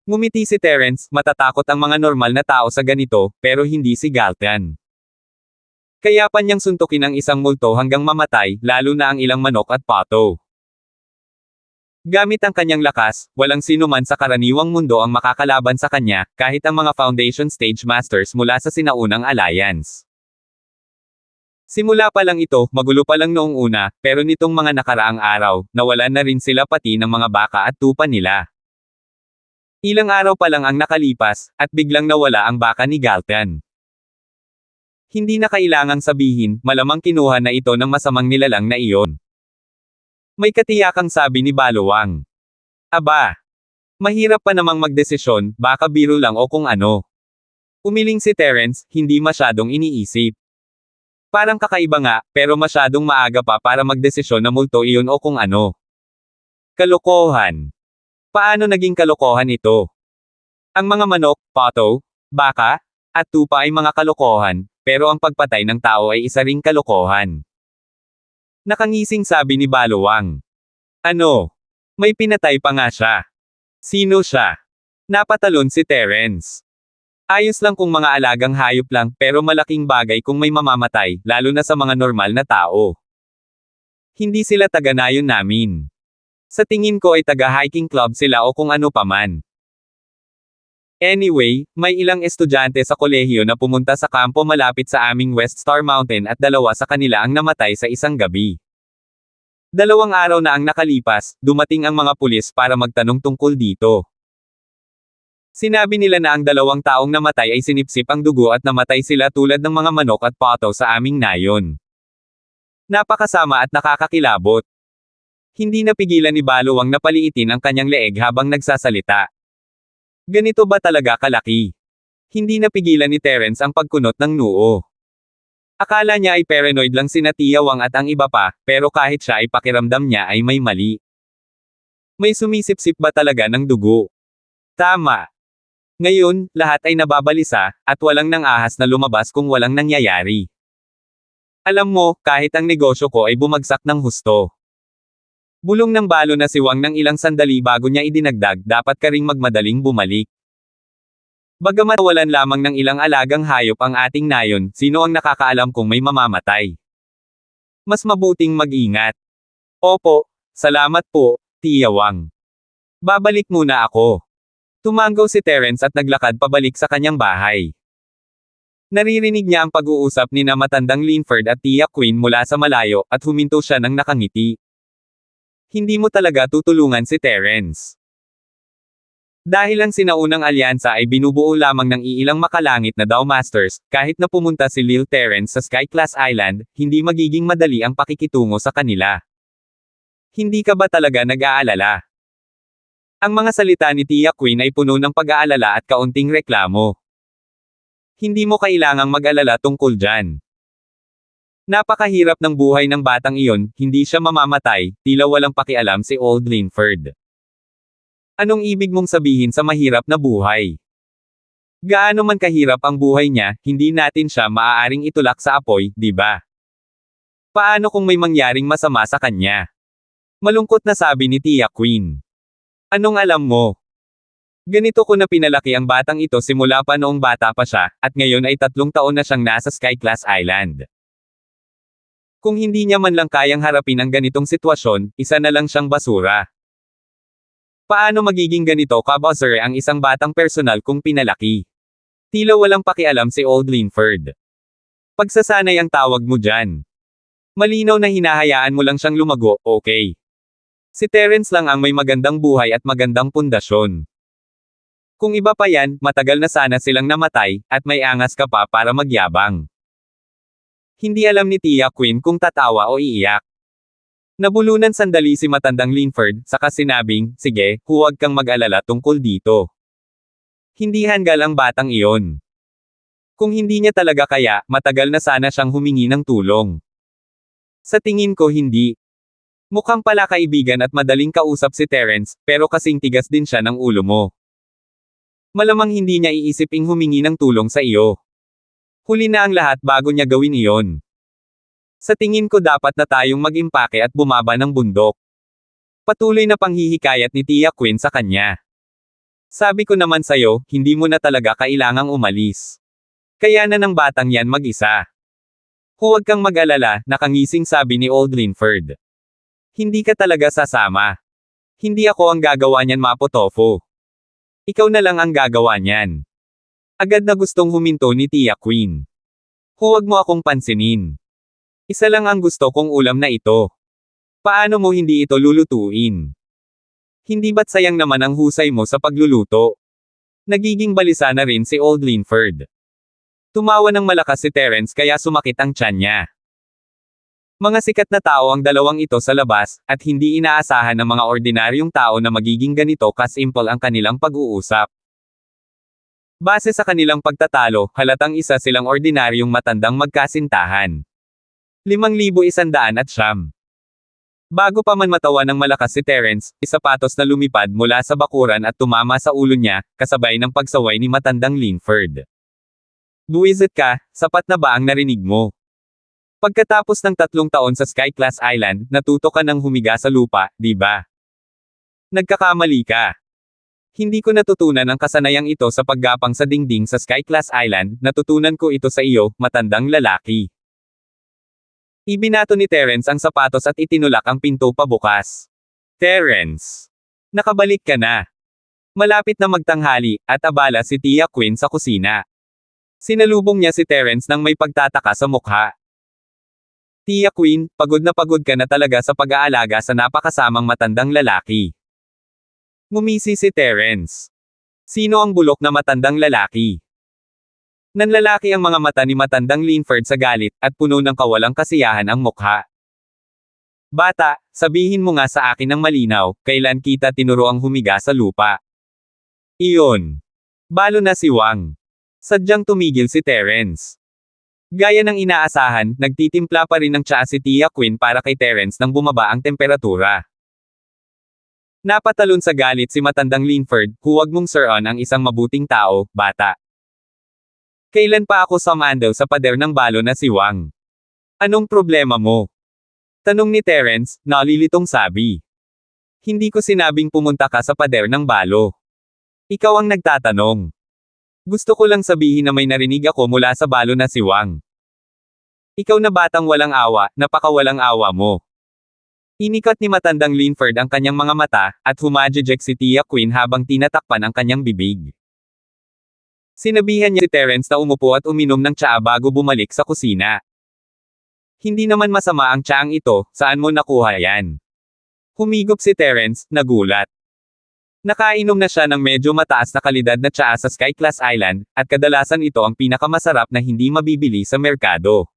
Speaker 1: Ngumiti si Terence, matatakot ang mga normal na tao sa ganito, pero hindi si Galten. Kaya pa niyang suntukin ang isang multo hanggang mamatay, lalo na ang ilang manok at pato. Gamit ang kanyang lakas, walang sino man sa karaniwang mundo ang makakalaban sa kanya, kahit ang mga Foundation Stage Masters mula sa sinaunang alliance. Simula pa lang ito, magulo pa lang noong una, pero nitong mga nakaraang araw, nawalan na rin sila pati ng mga baka at tupa nila. Ilang araw pa lang ang nakalipas, at biglang nawala ang baka ni Galten. Hindi na kailangang sabihin, malamang kinuha na ito ng masamang nilalang na iyon. May katiyakang sabi ni Balowang. Aba! Mahirap pa namang magdesisyon, baka biro lang o kung ano. Umiling si Terence, hindi masyadong iniisip. Parang kakaiba nga, pero masyadong maaga pa para magdesisyon na multo iyon o kung ano. Kalokohan. Paano naging kalokohan ito? Ang mga manok, pato, baka, at tupa ay mga kalokohan, pero ang pagpatay ng tao ay isa ring kalokohan. Nakangising sabi ni Balowang. Ano? May pinatay pa nga siya. Sino siya? Napatalon si Terence. Ayos lang kung mga alagang hayop lang, pero malaking bagay kung may mamamatay, lalo na sa mga normal na tao. Hindi sila taga-nayon namin. Sa tingin ko ay taga-hiking club sila o kung ano paman. Anyway, may ilang estudyante sa kolehiyo na pumunta sa kampo malapit sa aming West Star Mountain at dalawa sa kanila ang namatay sa isang gabi. 2 araw na ang nakalipas, dumating ang mga pulis para magtanong tungkol dito. Sinabi nila na ang 2 taong namatay ay sinipsip ang dugo at namatay sila tulad ng mga manok at pato sa aming nayon. Napakasama at nakakakilabot. Hindi napigilan ni Baluwang na paliitin ang kanyang leeg habang nagsasalita. Ganito ba talaga kalaki? Hindi napigilan ni Terence ang pagkunot ng noo. Akala niya ay paranoid lang sina Tia Wang at ang iba pa, pero kahit siya ay pakiramdam niya ay may mali. May sumisipsip ba talaga ng dugo? Tama. Ngayon, lahat ay nababalisa, at walang nang ahas na lumabas kung walang nangyayari. Alam mo, kahit ang negosyo ko ay bumagsak ng husto. Bulong ng Balo na si Wang ng ilang sandali bago niya idinagdag, dapat ka ring magmadaling bumalik. Bagamat walan lamang ng ilang alagang hayop ang ating nayon, sino ang nakakaalam kung may mamamatay? Mas mabuting mag-ingat. Opo, salamat po, Tia Wang. Babalik muna ako. Tumanggaw si Terence at naglakad pabalik sa kanyang bahay. Naririnig niya ang pag-uusap ni na matandang Linford at Tia Queen mula sa malayo, at huminto siya ng nakangiti. Hindi mo talaga tutulungan si Terence. Dahil ang sinaunang alyansa ay binubuo lamang ng iilang makalangit na Daw Masters, kahit na pumunta si Lil Terence sa Sky Class Island, hindi magiging madali ang pakikitungo sa kanila. Hindi ka ba talaga nag-aalala? Ang mga salita ni Tia Queen ay puno ng pag-aalala at kaunting reklamo. Hindi mo kailangang mag-alala tungkol dyan. Napakahirap ng buhay ng batang iyon, hindi siya mamamatay, tila walang pakialam si Old Linford. Anong ibig mong sabihin sa mahirap na buhay? Gaano man kahirap ang buhay niya, hindi natin siya maaaring itulak sa apoy, di ba? Paano kung may mangyaring masama sa kanya? Malungkot na sabi ni Tia Queen. Anong alam mo? Ganito ko na pinalaki ang batang ito simula pa noong bata pa siya, at ngayon ay 3 taon na siyang nasa Sky Class Island. Kung hindi niya man lang kayang harapin ang ganitong sitwasyon, isa na lang siyang basura. Paano magiging ganito ka-buzzer ang isang batang personal kung pinalaki? Tila walang pakialam si Old Linford. Pagsasanay ang tawag mo dyan. Malinaw na hinahayaan mo lang siyang lumago, okay? Si Terence lang ang may magandang buhay at magandang pundasyon. Kung iba pa yan, matagal na sana silang namatay, at may angas ka pa para magyabang. Hindi alam ni Tia Queen kung tatawa o iiyak. Nabulunan sandali si matandang Linford, saka sinabing, sige, huwag kang mag-alala tungkol dito. Hindi hanggal ang batang iyon. Kung hindi niya talaga kaya, matagal na sana siyang humingi ng tulong. Sa tingin ko hindi. Mukhang pala kaibigan at madaling kausap si Terence, pero kasing tigas din siya ng ulo mo. Malamang hindi niya iisiping humingi ng tulong sa iyo. Huli na ang lahat bago niya gawin iyon. Sa tingin ko dapat na tayong mag-impake at bumaba ng bundok. Patuloy na panghihikayat ni Tia Queen sa kanya. Sabi ko naman sa'yo, hindi mo na talaga kailangang umalis. Kaya na ng batang yan mag-isa. Huwag kang mag-alala, nakangising sabi ni Old Linford. Hindi ka talaga sasama. Hindi ako ang gagawa niyan, Mapo Tofu. Ikaw na lang ang gagawa niyan. Agad na gustong huminto ni Tia Queen. Huwag mo akong pansinin. Isa lang ang gusto kong ulam na ito. Paano mo hindi ito lulutuin? Hindi ba't sayang naman ang husay mo sa pagluluto? Nagiging balisa na rin si Old Linford. Tumawa ng malakas si Terence kaya sumakit ang tiyan niya. Mga sikat na tao ang dalawang ito sa labas, at hindi inaasahan ng mga ordinaryong tao na magiging ganito ka-simple ang kanilang pag-uusap. Base sa kanilang pagtatalo, halatang isa silang ordinaryong matandang magkasintahan. 5,100. Bago pa man matawa ng malakas si Terence, isapatos na lumipad mula sa bakuran at tumama sa ulo niya, kasabay ng pagsaway ni matandang Linford. Buwisit ka, sapat na ba ang narinig mo? Pagkatapos ng 3 taon sa Sky Class Island, natuto ka ng humiga sa lupa, di ba? Nagkakamali ka. Hindi ko natutunan ang kasanayang ito sa paggapang sa dingding sa Sky Class Island, natutunan ko ito sa iyo, matandang lalaki. Ibinato ni Terence ang sapatos at itinulak ang pinto pabukas. Terence! Nakabalik ka na. Malapit na magtanghali, at abala si Tia Queen sa kusina. Sinalubong niya si Terence nang may pagtataka sa mukha. Tia Queen, pagod ka na talaga sa pag-aalaga sa napakasamang matandang lalaki. Ngumisi si Terence. Sino ang bulok na matandang lalaki? Nanlalaki ang mga mata ni matandang Linford sa galit, at puno ng kawalang kasiyahan ang mukha. Bata, sabihin mo nga sa akin ng malinaw, kailan kita tinuruang humiga sa lupa? Iyon. Balo na si Wang. Sadyang tumigil si Terence. Gaya ng inaasahan, nagtitimpla pa rin ng tsaa si Tia Queen para kay Terence nang bumaba ang temperatura. Napatalon sa galit si matandang Linford, huwag mong sir-on ang isang mabuting tao, bata. Kailan pa ako sumando sa pader ng balo na si Wang? Anong problema mo? Tanong ni Terence, nalilitong sabi. Hindi ko sinabing pumunta ka sa pader ng balo. Ikaw ang nagtatanong. Gusto ko lang sabihin na may narinig ako mula sa balo na si Wang. Ikaw na batang walang awa, napakawalang awa mo. Inikat ni matandang Linford ang kanyang mga mata, at humajejek si Tia Queen habang tinatakpan ang kanyang bibig. Sinabihan niya si Terence na umupo at uminom ng tsaa bago bumalik sa kusina. Hindi naman masama ang tsaang ito, saan mo nakuha yan? Humigop si Terence, nagulat. Nakainom na siya ng medyo mataas na kalidad na tsaa sa Sky Class Island, at kadalasan ito ang pinakamasarap na hindi mabibili sa merkado.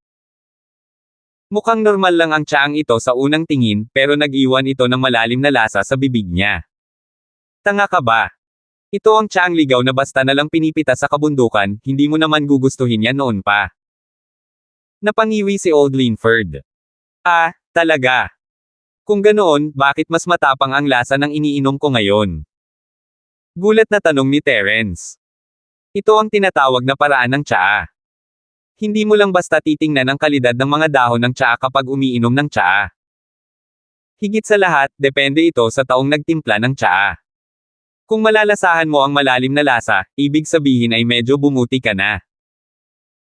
Speaker 1: Mukhang normal lang ang tsaang ito sa unang tingin, pero nag-iwan ito ng malalim na lasa sa bibig niya. Tanga ka ba? Ito ang tsaang ligaw na basta na lang pinipita sa kabundukan, hindi mo naman gugustuhin yan noon pa. Napangiwi si Old Linford. Ah, talaga? Kung ganoon, bakit mas matapang ang lasa ng iniinom ko ngayon? Gulat na tanong ni Terence. Ito ang tinatawag na paraan ng tsaa. Hindi mo lang basta titingnan ang kalidad ng mga dahon ng tsaa kapag umiinom ng tsaa. Higit sa lahat, depende ito sa taong nagtimpla ng tsaa. Kung malalasahan mo ang malalim na lasa, ibig sabihin ay medyo bumuti ka na.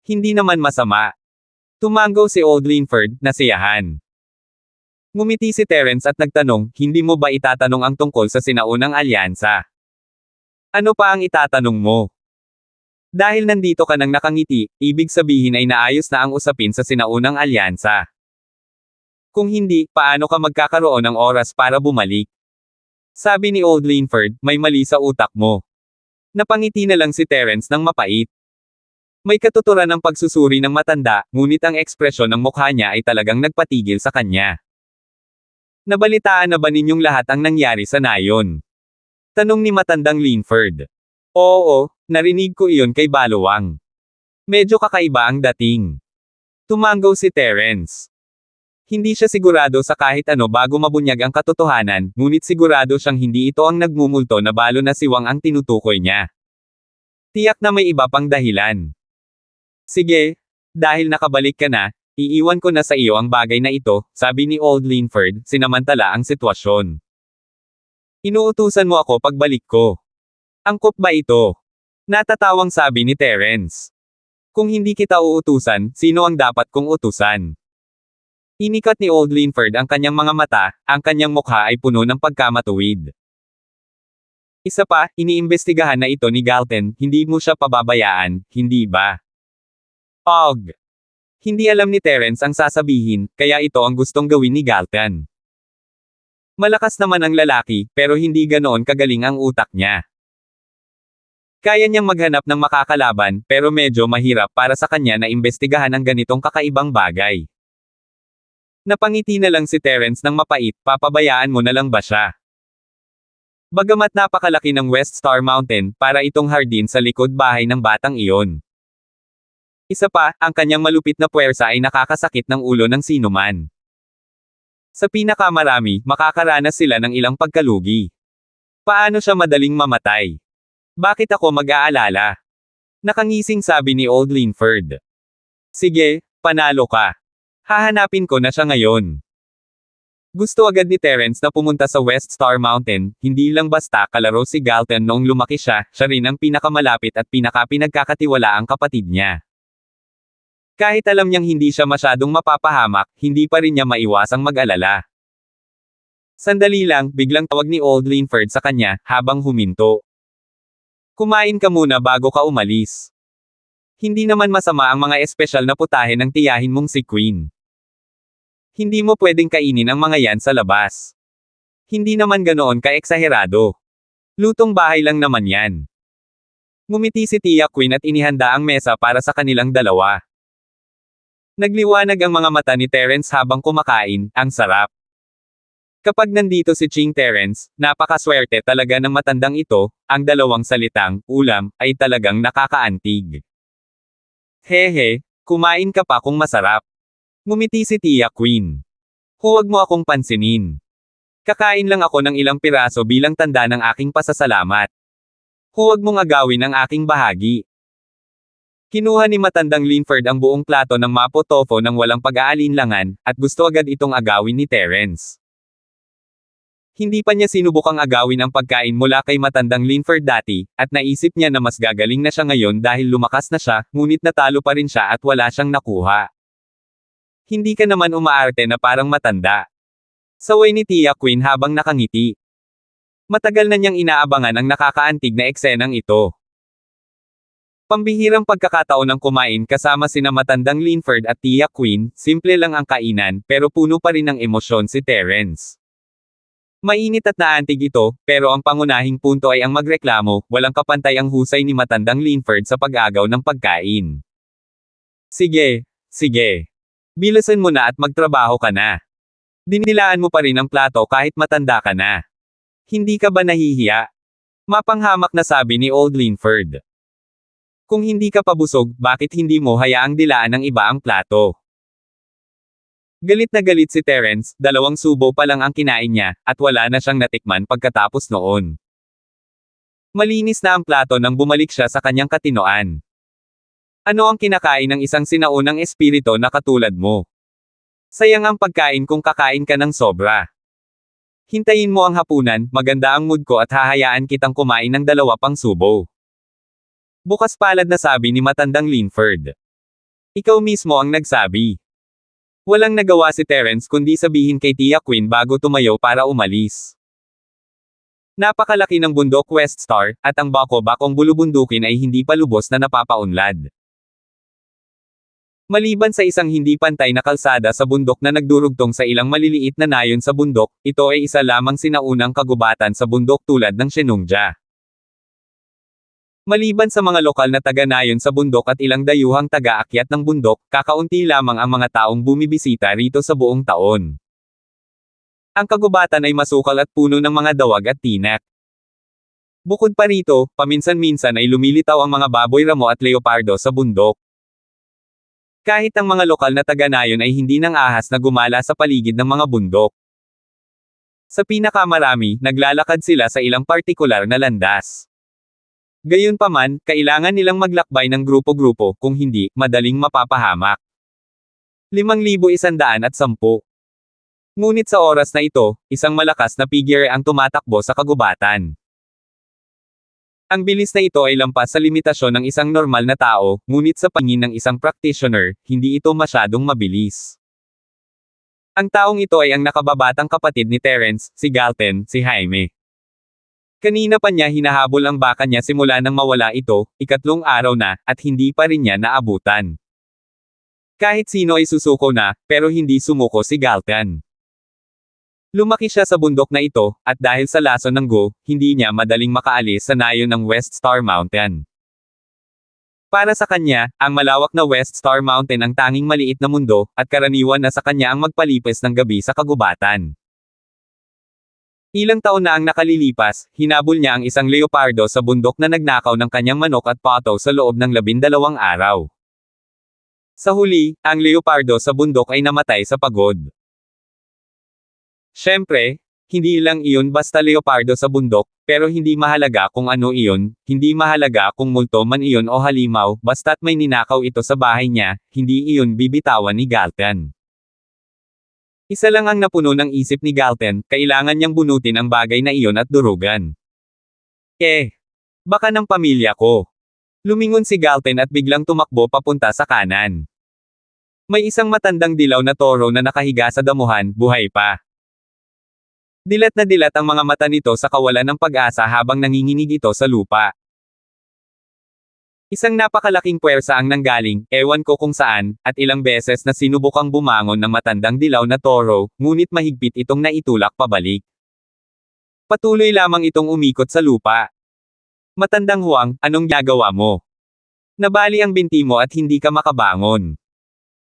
Speaker 1: Hindi naman masama. Tumango si Old Linford, nasiyahan. Ngumiti si Terence at nagtanong, hindi mo ba itatanong ang tungkol sa sinaunang alyansa? Ano pa ang itatanong mo? Dahil nandito ka nang nakangiti, ibig sabihin ay naayos na ang usapin sa sinaunang alyansa. Kung hindi, paano ka magkakaroon ng oras para bumalik? Sabi ni Old Linford, may mali sa utak mo. Napangiti na lang si Terence ng mapait. May katuturan ng pagsusuri ng matanda, ngunit ang ekspresyon ng mukha niya ay talagang nagpatigil sa kanya. Nabalitaan na ba ninyong lahat ang nangyari sa nayon? Tanong ni matandang Linford. Oo, narinig ko iyon kay Balowang. Medyo kakaiba ang dating. Tumango si Terence. Hindi siya sigurado sa kahit ano bago mabunyag ang katotohanan, ngunit sigurado siyang hindi ito ang nagmumulto na balo na si Wang ang tinutukoy niya. Tiyak na may iba pang dahilan. Sige, dahil nakabalik ka na, iiwan ko na sa iyo ang bagay na ito, sabi ni Old Linford, sinamantala ang sitwasyon. Inuutusan mo ako pagbalik ko. Angkop ba ito? Natatawang sabi ni Terence. Kung hindi kita uutusan, sino ang dapat kong utusan? Inikat ni Old Linford ang kanyang mga mata, ang kanyang mukha ay puno ng pagkamatuwid. Isa pa, iniimbestigahan na ito ni Galton, hindi mo siya pababayaan, hindi ba? Og. Hindi alam ni Terence ang sasabihin, kaya ito ang gustong gawin ni Galton. Malakas naman ang lalaki, pero hindi ganoon kagaling ang utak niya. Kaya niyang maghanap ng makakalaban, pero medyo mahirap para sa kanya na imbestigahan ang ganitong kakaibang bagay. Napangiti na lang si Terence ng mapait, papabayaan mo na lang ba siya? Bagamat napakalaki ng West Star Mountain, para itong hardin sa likod bahay ng batang iyon. Isa pa, ang kanyang malupit na puwersa ay nakakasakit ng ulo ng sinuman. Sa pinakamarami, makakaranas sila ng ilang pagkalugi. Paano siya madaling mamatay? Bakit ako mag-aalala? Nakangising sabi ni Old Linford. Sige, panalo ka. Hahanapin ko na siya ngayon. Gusto agad ni Terence na pumunta sa West Star Mountain, hindi lang basta kalaro si Galton noong lumaki siya rin ang pinakamalapit at pinagkakatiwalaang kapatid niya. Kahit alam niyang hindi siya masyadong mapapahamak, hindi pa rin niya maiwasang mag-alala. Sandali lang, biglang tawag ni Old Linford sa kanya, habang huminto. Kumain ka muna bago ka umalis. Hindi naman masama ang mga espesyal na putahe ng tiyahin mong si Queen. Hindi mo pwedeng kainin ang mga yan sa labas. Hindi naman ganoon ka-eksaherado. Lutong bahay lang naman yan. Ngumiti si Tia Queen at inihanda ang mesa para sa kanilang dalawa. Nagliwanag ang mga mata ni Terence habang kumakain, ang sarap. Kapag nandito si Ching Terence, napakaswerte talaga ng matandang ito, ang dalawang salitang, ulam, ay talagang nakakaantig. Hehe, kumain ka pa kung masarap. Ngumiti si Tia Queen. Huwag mo akong pansinin. Kakain lang ako ng ilang piraso bilang tanda ng aking pasasalamat. Huwag mong agawin ang aking bahagi. Kinuha ni matandang Linford ang buong plato ng mapo tofu nang walang pag-aalinlangan, at gusto agad itong agawin ni Terence. Hindi pa niya sinubukang agawin ang pagkain mula kay matandang Linford dati, at naisip niya na mas gagaling na siya ngayon dahil lumakas na siya, ngunit natalo pa rin siya at wala siyang nakuha. Hindi ka naman umaarte na parang matanda. Saway ni Tia Queen habang nakangiti. Matagal na niyang inaabangan ang nakakaantig na eksenang ito. Pambihirang pagkakataon ng kumain kasama sina matandang Linford at Tia Queen, simple lang ang kainan, pero puno pa rin ng emosyon si Terence. Mainit at naantig ito, pero ang pangunahing punto ay ang magreklamo, walang kapantay ang husay ni matandang Linford sa pag-agaw ng pagkain. Sige, sige. Bilisan mo na at magtrabaho ka na. Dinilaan mo pa rin ang plato kahit matanda ka na. Hindi ka ba nahihiya? Mapanghamak na sabi ni Old Linford. Kung hindi ka pabusog, bakit hindi mo hayaang dilaan ng iba ang plato? Galit na galit si Terence, 2 subo pa lang ang kinain niya, at wala na siyang natikman pagkatapos noon. Malinis na ang plato nang bumalik siya sa kanyang katinoan. Ano ang kinakain ng isang sinaunang espirito na katulad mo? Sayang ang pagkain kung kakain ka ng sobra. Hintayin mo ang hapunan, maganda ang mood ko at hahayaan kitang kumain ng 2 pang subo. Bukas palad na sabi ni matandang Linford. Ikaw mismo ang nagsabi. Walang nagawa si Terence kundi sabihin kay Tia Queen bago tumayo para umalis. Napakalaki ng bundok West Star, at ang bako-bakong bulubundukin ay hindi pa lubos na napapaunlad. Maliban sa isang hindi pantay na kalsada sa bundok na nagdurugtong sa ilang maliliit na nayon sa bundok, ito ay isa lamang sinaunang kagubatan sa bundok tulad ng Shenongja. Maliban sa mga lokal na taga-nayon sa bundok at ilang dayuhang taga-akyat ng bundok, kakaunti lamang ang mga taong bumibisita rito sa buong taon. Ang kagubatan ay masukal at puno ng mga dawag at tinak. Bukod pa rito, paminsan-minsan ay lumilitaw ang mga baboy ramo at leopardo sa bundok. Kahit ang mga lokal na taga-nayon ay hindi nang ahas na gumala sa paligid ng mga bundok. Sa pinakamarami, naglalakad sila sa ilang partikular na landas. Gayunpaman, kailangan nilang maglakbay ng grupo-grupo, kung hindi, madaling mapapahamak. 5,110. Ngunit sa oras na ito, isang malakas na figure ang tumatakbo sa kagubatan. Ang bilis na ito ay lampas sa limitasyon ng isang normal na tao, ngunit sa paningin ng isang practitioner, hindi ito masyadong mabilis. Ang taong ito ay ang nakababatang kapatid ni Terence, si Galton, si Jaime. Kanina pa niya hinahabol ang baka niya simula nang mawala ito, 3 araw na, at hindi pa rin niya naabutan. Kahit sino ay susuko na, pero hindi sumuko si Galton. Lumaki siya sa bundok na ito, at dahil sa laso ng Go, hindi niya madaling makaalis sa nayon ng West Star Mountain. Para sa kanya, ang malawak na West Star Mountain ang tanging maliit na mundo, at karaniwan na sa kanya ang magpalipis ng gabi sa kagubatan. Ilang taon na ang nakalilipas, hinabol niya ang isang leopardo sa bundok na nagnakaw ng kanyang manok at pato sa loob ng 12 araw. Sa huli, ang leopardo sa bundok ay namatay sa pagod. Siyempre, hindi lang iyon basta leopardo sa bundok, pero hindi mahalaga kung ano iyon, hindi mahalaga kung multo man iyon o halimaw, basta't may ninakaw ito sa bahay niya, hindi iyon bibitawan ni Galton. Isa lang ang napuno ng isip ni Galten, kailangan niyang bunutin ang bagay na iyon at durugan. Baka ng pamilya ko. Lumingon si Galten at biglang tumakbo papunta sa kanan. May isang matandang dilaw na toro na nakahiga sa damuhan, buhay pa. Dilat na dilat ang mga mata nito sa kawalan ng pag-asa habang nanginginig ito sa lupa. Isang napakalaking puwersa ang nanggaling, ewan ko kung saan, at ilang beses na sinubukang bumangon ng matandang dilaw na toro, ngunit mahigpit itong naitulak pabalik. Patuloy lamang itong umikot sa lupa. Matandang Huang, anong ginagawa mo? Nabali ang binti mo at hindi ka makabangon.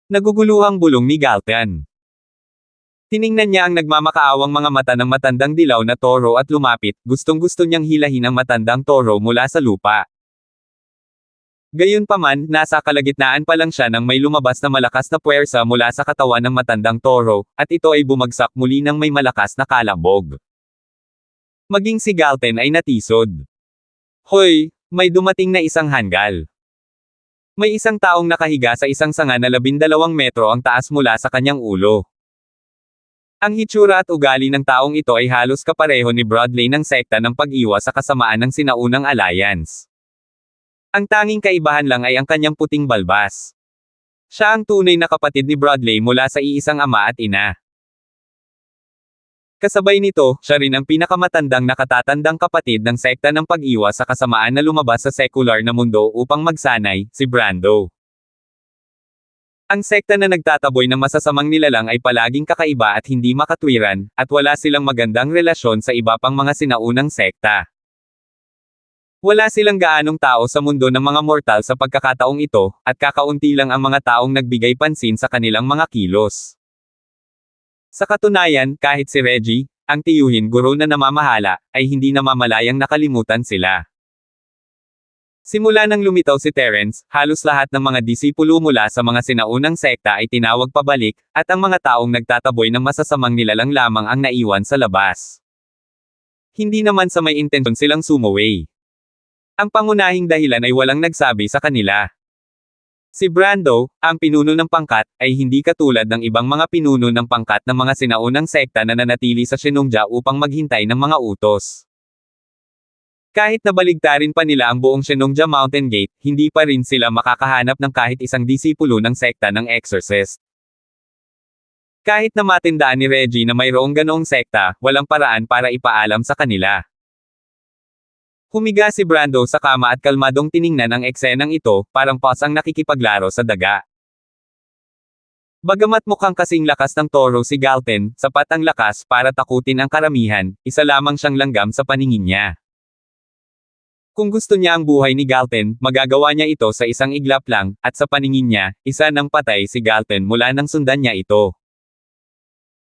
Speaker 1: Naguguluhang bulong ni Galten. Tiningnan niya ang nagmamakaawang mga mata ng matandang dilaw na toro at lumapit, gustong-gusto niyang hilahin ang matandang toro mula sa lupa. Gayunpaman, nasa kalagitnaan pa lang siya nang may lumabas na malakas na puwersa mula sa katawan ng matandang toro, at ito ay bumagsak muli ng may malakas na kalabog. Maging si Galten ay natisod. Hoy, may dumating na isang hanggal. May isang taong nakahiga sa isang sanga na 12 metro ang taas mula sa kanyang ulo. Ang hitsura at ugali ng taong ito ay halos kapareho ni Bradley ng sekta ng pag-iwas sa kasamaan ng sinaunang alliance. Ang tanging kaibahan lang ay ang kanyang puting balbas. Siya ang tunay na kapatid ni Bradley mula sa iisang ama at ina. Kasabay nito, siya rin ang pinakamatandang nakatatandang kapatid ng sekta ng pag-iwas sa kasamaan na lumabas sa sekular na mundo upang magsanay, si Brando. Ang sekta na nagtataboy ng masasamang nilalang ay palaging kakaiba at hindi makatwiran, at wala silang magandang relasyon sa iba pang mga sinaunang sekta. Wala silang gaanong tao sa mundo ng mga mortal sa pagkakataong ito, at kakaunti lang ang mga taong nagbigay pansin sa kanilang mga kilos. Sa katunayan, kahit si Reggie, ang tiyuhin guro na namamahala, ay hindi namamalayang nakalimutan sila. Simula nang lumitaw si Terence, halos lahat ng mga disipulo mula sa mga sinaunang sekta ay tinawag pabalik, at ang mga taong nagtataboy ng masasamang nilalang lamang ang naiwan sa labas. Hindi naman sa may intensyon silang sumuway. Ang pangunahing dahilan ay walang nagsabi sa kanila. Si Brando, ang pinuno ng pangkat, ay hindi katulad ng ibang mga pinuno ng pangkat ng mga sinaunang sekta na nanatili sa Shenonja upang maghintay ng mga utos. Kahit nabaligtarin pa nila ang buong Shenonja Mountain Gate, hindi pa rin sila makakahanap ng kahit isang disipulo ng sekta ng Exorcist. Kahit na matindaan ni Reggie na mayroong ganoong sekta, walang paraan para ipaalam sa kanila. Humiga si Brando sa kama at kalmadong tiningnan ang eksenang ito, parang pasang nakikipaglaro sa daga. Bagamat mukhang kasing lakas ng toro si Galten, sapat ang lakas para takutin ang karamihan, isa lamang siyang langgam sa paningin niya. Kung gusto niya ang buhay ni Galten, magagawa niya ito sa isang iglap lang, at sa paningin niya, isa nang patay si Galten mula nang sundan niya ito.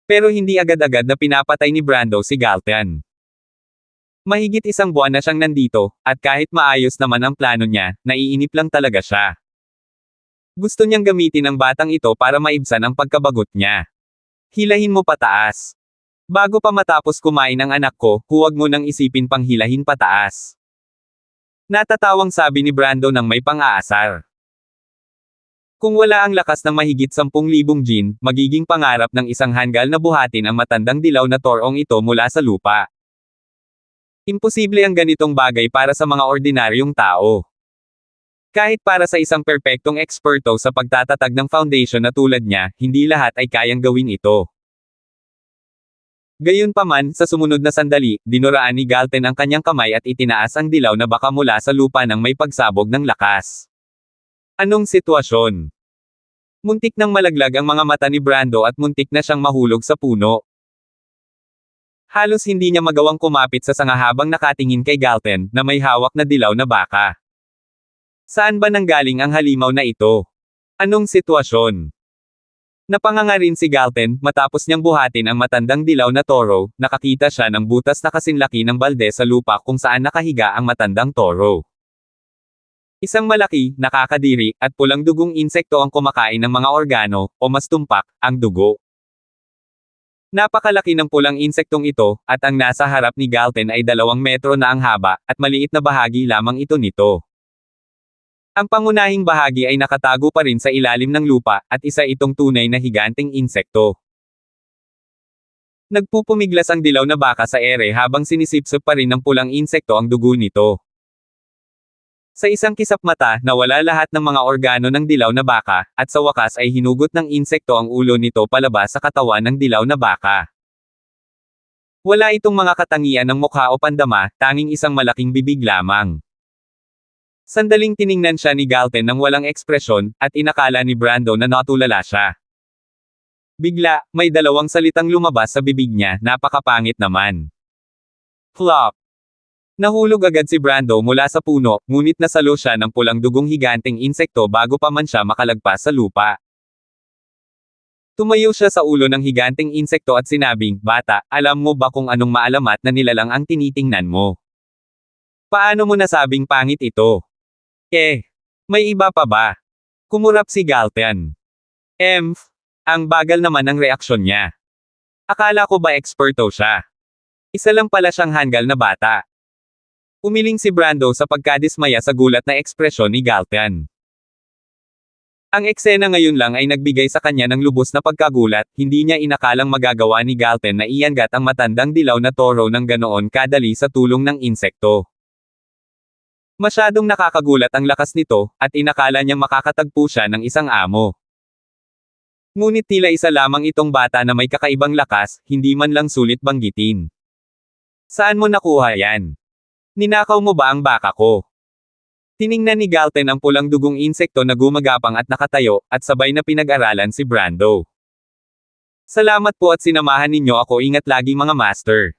Speaker 1: Pero hindi agad-agad na pinapatay ni Brando si Galten. Mahigit isang buwan na siyang nandito, at kahit maayos naman ang plano niya, naiinip lang talaga siya. Gusto niyang gamitin ang batang ito para maibsan ang pagkabagot niya. Hilahin mo pataas. Bago pa matapos kumain ang anak ko, huwag mo nang isipin pang hilahin pataas. Natatawang sabi ni Brando ng may pang-aasar. Kung wala ang lakas ng mahigit 10,000 jin, magiging pangarap ng isang hanggal na buhatin ang matandang dilaw na torong ito mula sa lupa. Imposible ang ganitong bagay para sa mga ordinaryong tao. Kahit para sa isang perpektong eksperto sa pagtatatag ng foundation na tulad niya, hindi lahat ay kayang gawin ito. Gayunpaman, sa sumunod na sandali, dinuraan ni Galten ang kanyang kamay at itinaas ang dilaw na baka mula sa lupa nang may pagsabog ng lakas. Anong sitwasyon? Muntik nang malaglag ang mga mata ni Brando at muntik na siyang mahulog sa puno. Halos hindi niya magawang kumapit sa sanga habang nakatingin kay Galten, na may hawak na dilaw na baka. Saan ba nanggaling ang halimaw na ito? Anong sitwasyon? Napanganga rin si Galten, matapos niyang buhatin ang matandang dilaw na toro, nakakita siya ng butas na kasinlaki ng balde sa lupa kung saan nakahiga ang matandang toro. Isang malaki, nakakadiri, at pulang dugong insekto ang kumakain ng mga organo, o mas tumpak, ang dugo. Napakalaki ng pulang insektong ito, at ang nasa harap ni Galten ay 2 metro na ang haba, at maliit na bahagi lamang ito nito. Ang pangunahing bahagi ay nakatago pa rin sa ilalim ng lupa, at isa itong tunay na higanteng insekto. Nagpupumiglas ang dilaw na baka sa ere habang sinisipsip pa rin ng pulang insekto ang dugo nito. Sa isang kisap mata, nawala lahat ng mga organo ng dilaw na baka, at sa wakas ay hinugot ng insekto ang ulo nito palabas sa katawan ng dilaw na baka. Wala itong mga katangian ng mukha o pandama, tanging isang malaking bibig lamang. Sandaling tiningnan siya ni Galten ng walang ekspresyon, at inakala ni Brando na natulala siya. Bigla, may dalawang salitang lumabas sa bibig niya, napakapangit naman. Flop! Nahulog agad si Brando mula sa puno, ngunit nasalo siya ng pulang dugong higanteng insekto bago pa man siya makalagpas sa lupa. Tumayo siya sa ulo ng higanteng insekto at sinabing, "Bata, alam mo ba kung anong maalamat na nilalang ang tinitingnan mo? Paano mo nasabing pangit ito?" May iba pa ba? Kumurap si Galten. Ang bagal naman ng reaksyon niya. Akala ko ba eksperto siya? Isa lang pala siyang hanggal na bata. Umiling si Brando sa pagkadismaya sa gulat na ekspresyon ni Galten. Ang eksena ngayon lang ay nagbigay sa kanya ng lubos na pagkagulat, hindi niya inakalang magagawa ni Galten na iangat ang matandang dilaw na toro ng ganoon kadali sa tulong ng insekto. Masyadong nakakagulat ang lakas nito, at inakala niyang makakatagpo siya ng isang amo. Ngunit tila isa lamang itong bata na may kakaibang lakas, hindi man lang sulit banggitin. Saan mo nakuha yan? Ninakaw mo ba ang baka ko? Tiningnan ni Galten ang pulang dugong insekto na gumagapang at nakatayo, at sabay na pinag-aralan si Brando. Salamat po at sinamahan ninyo ako, ingat lagi mga master.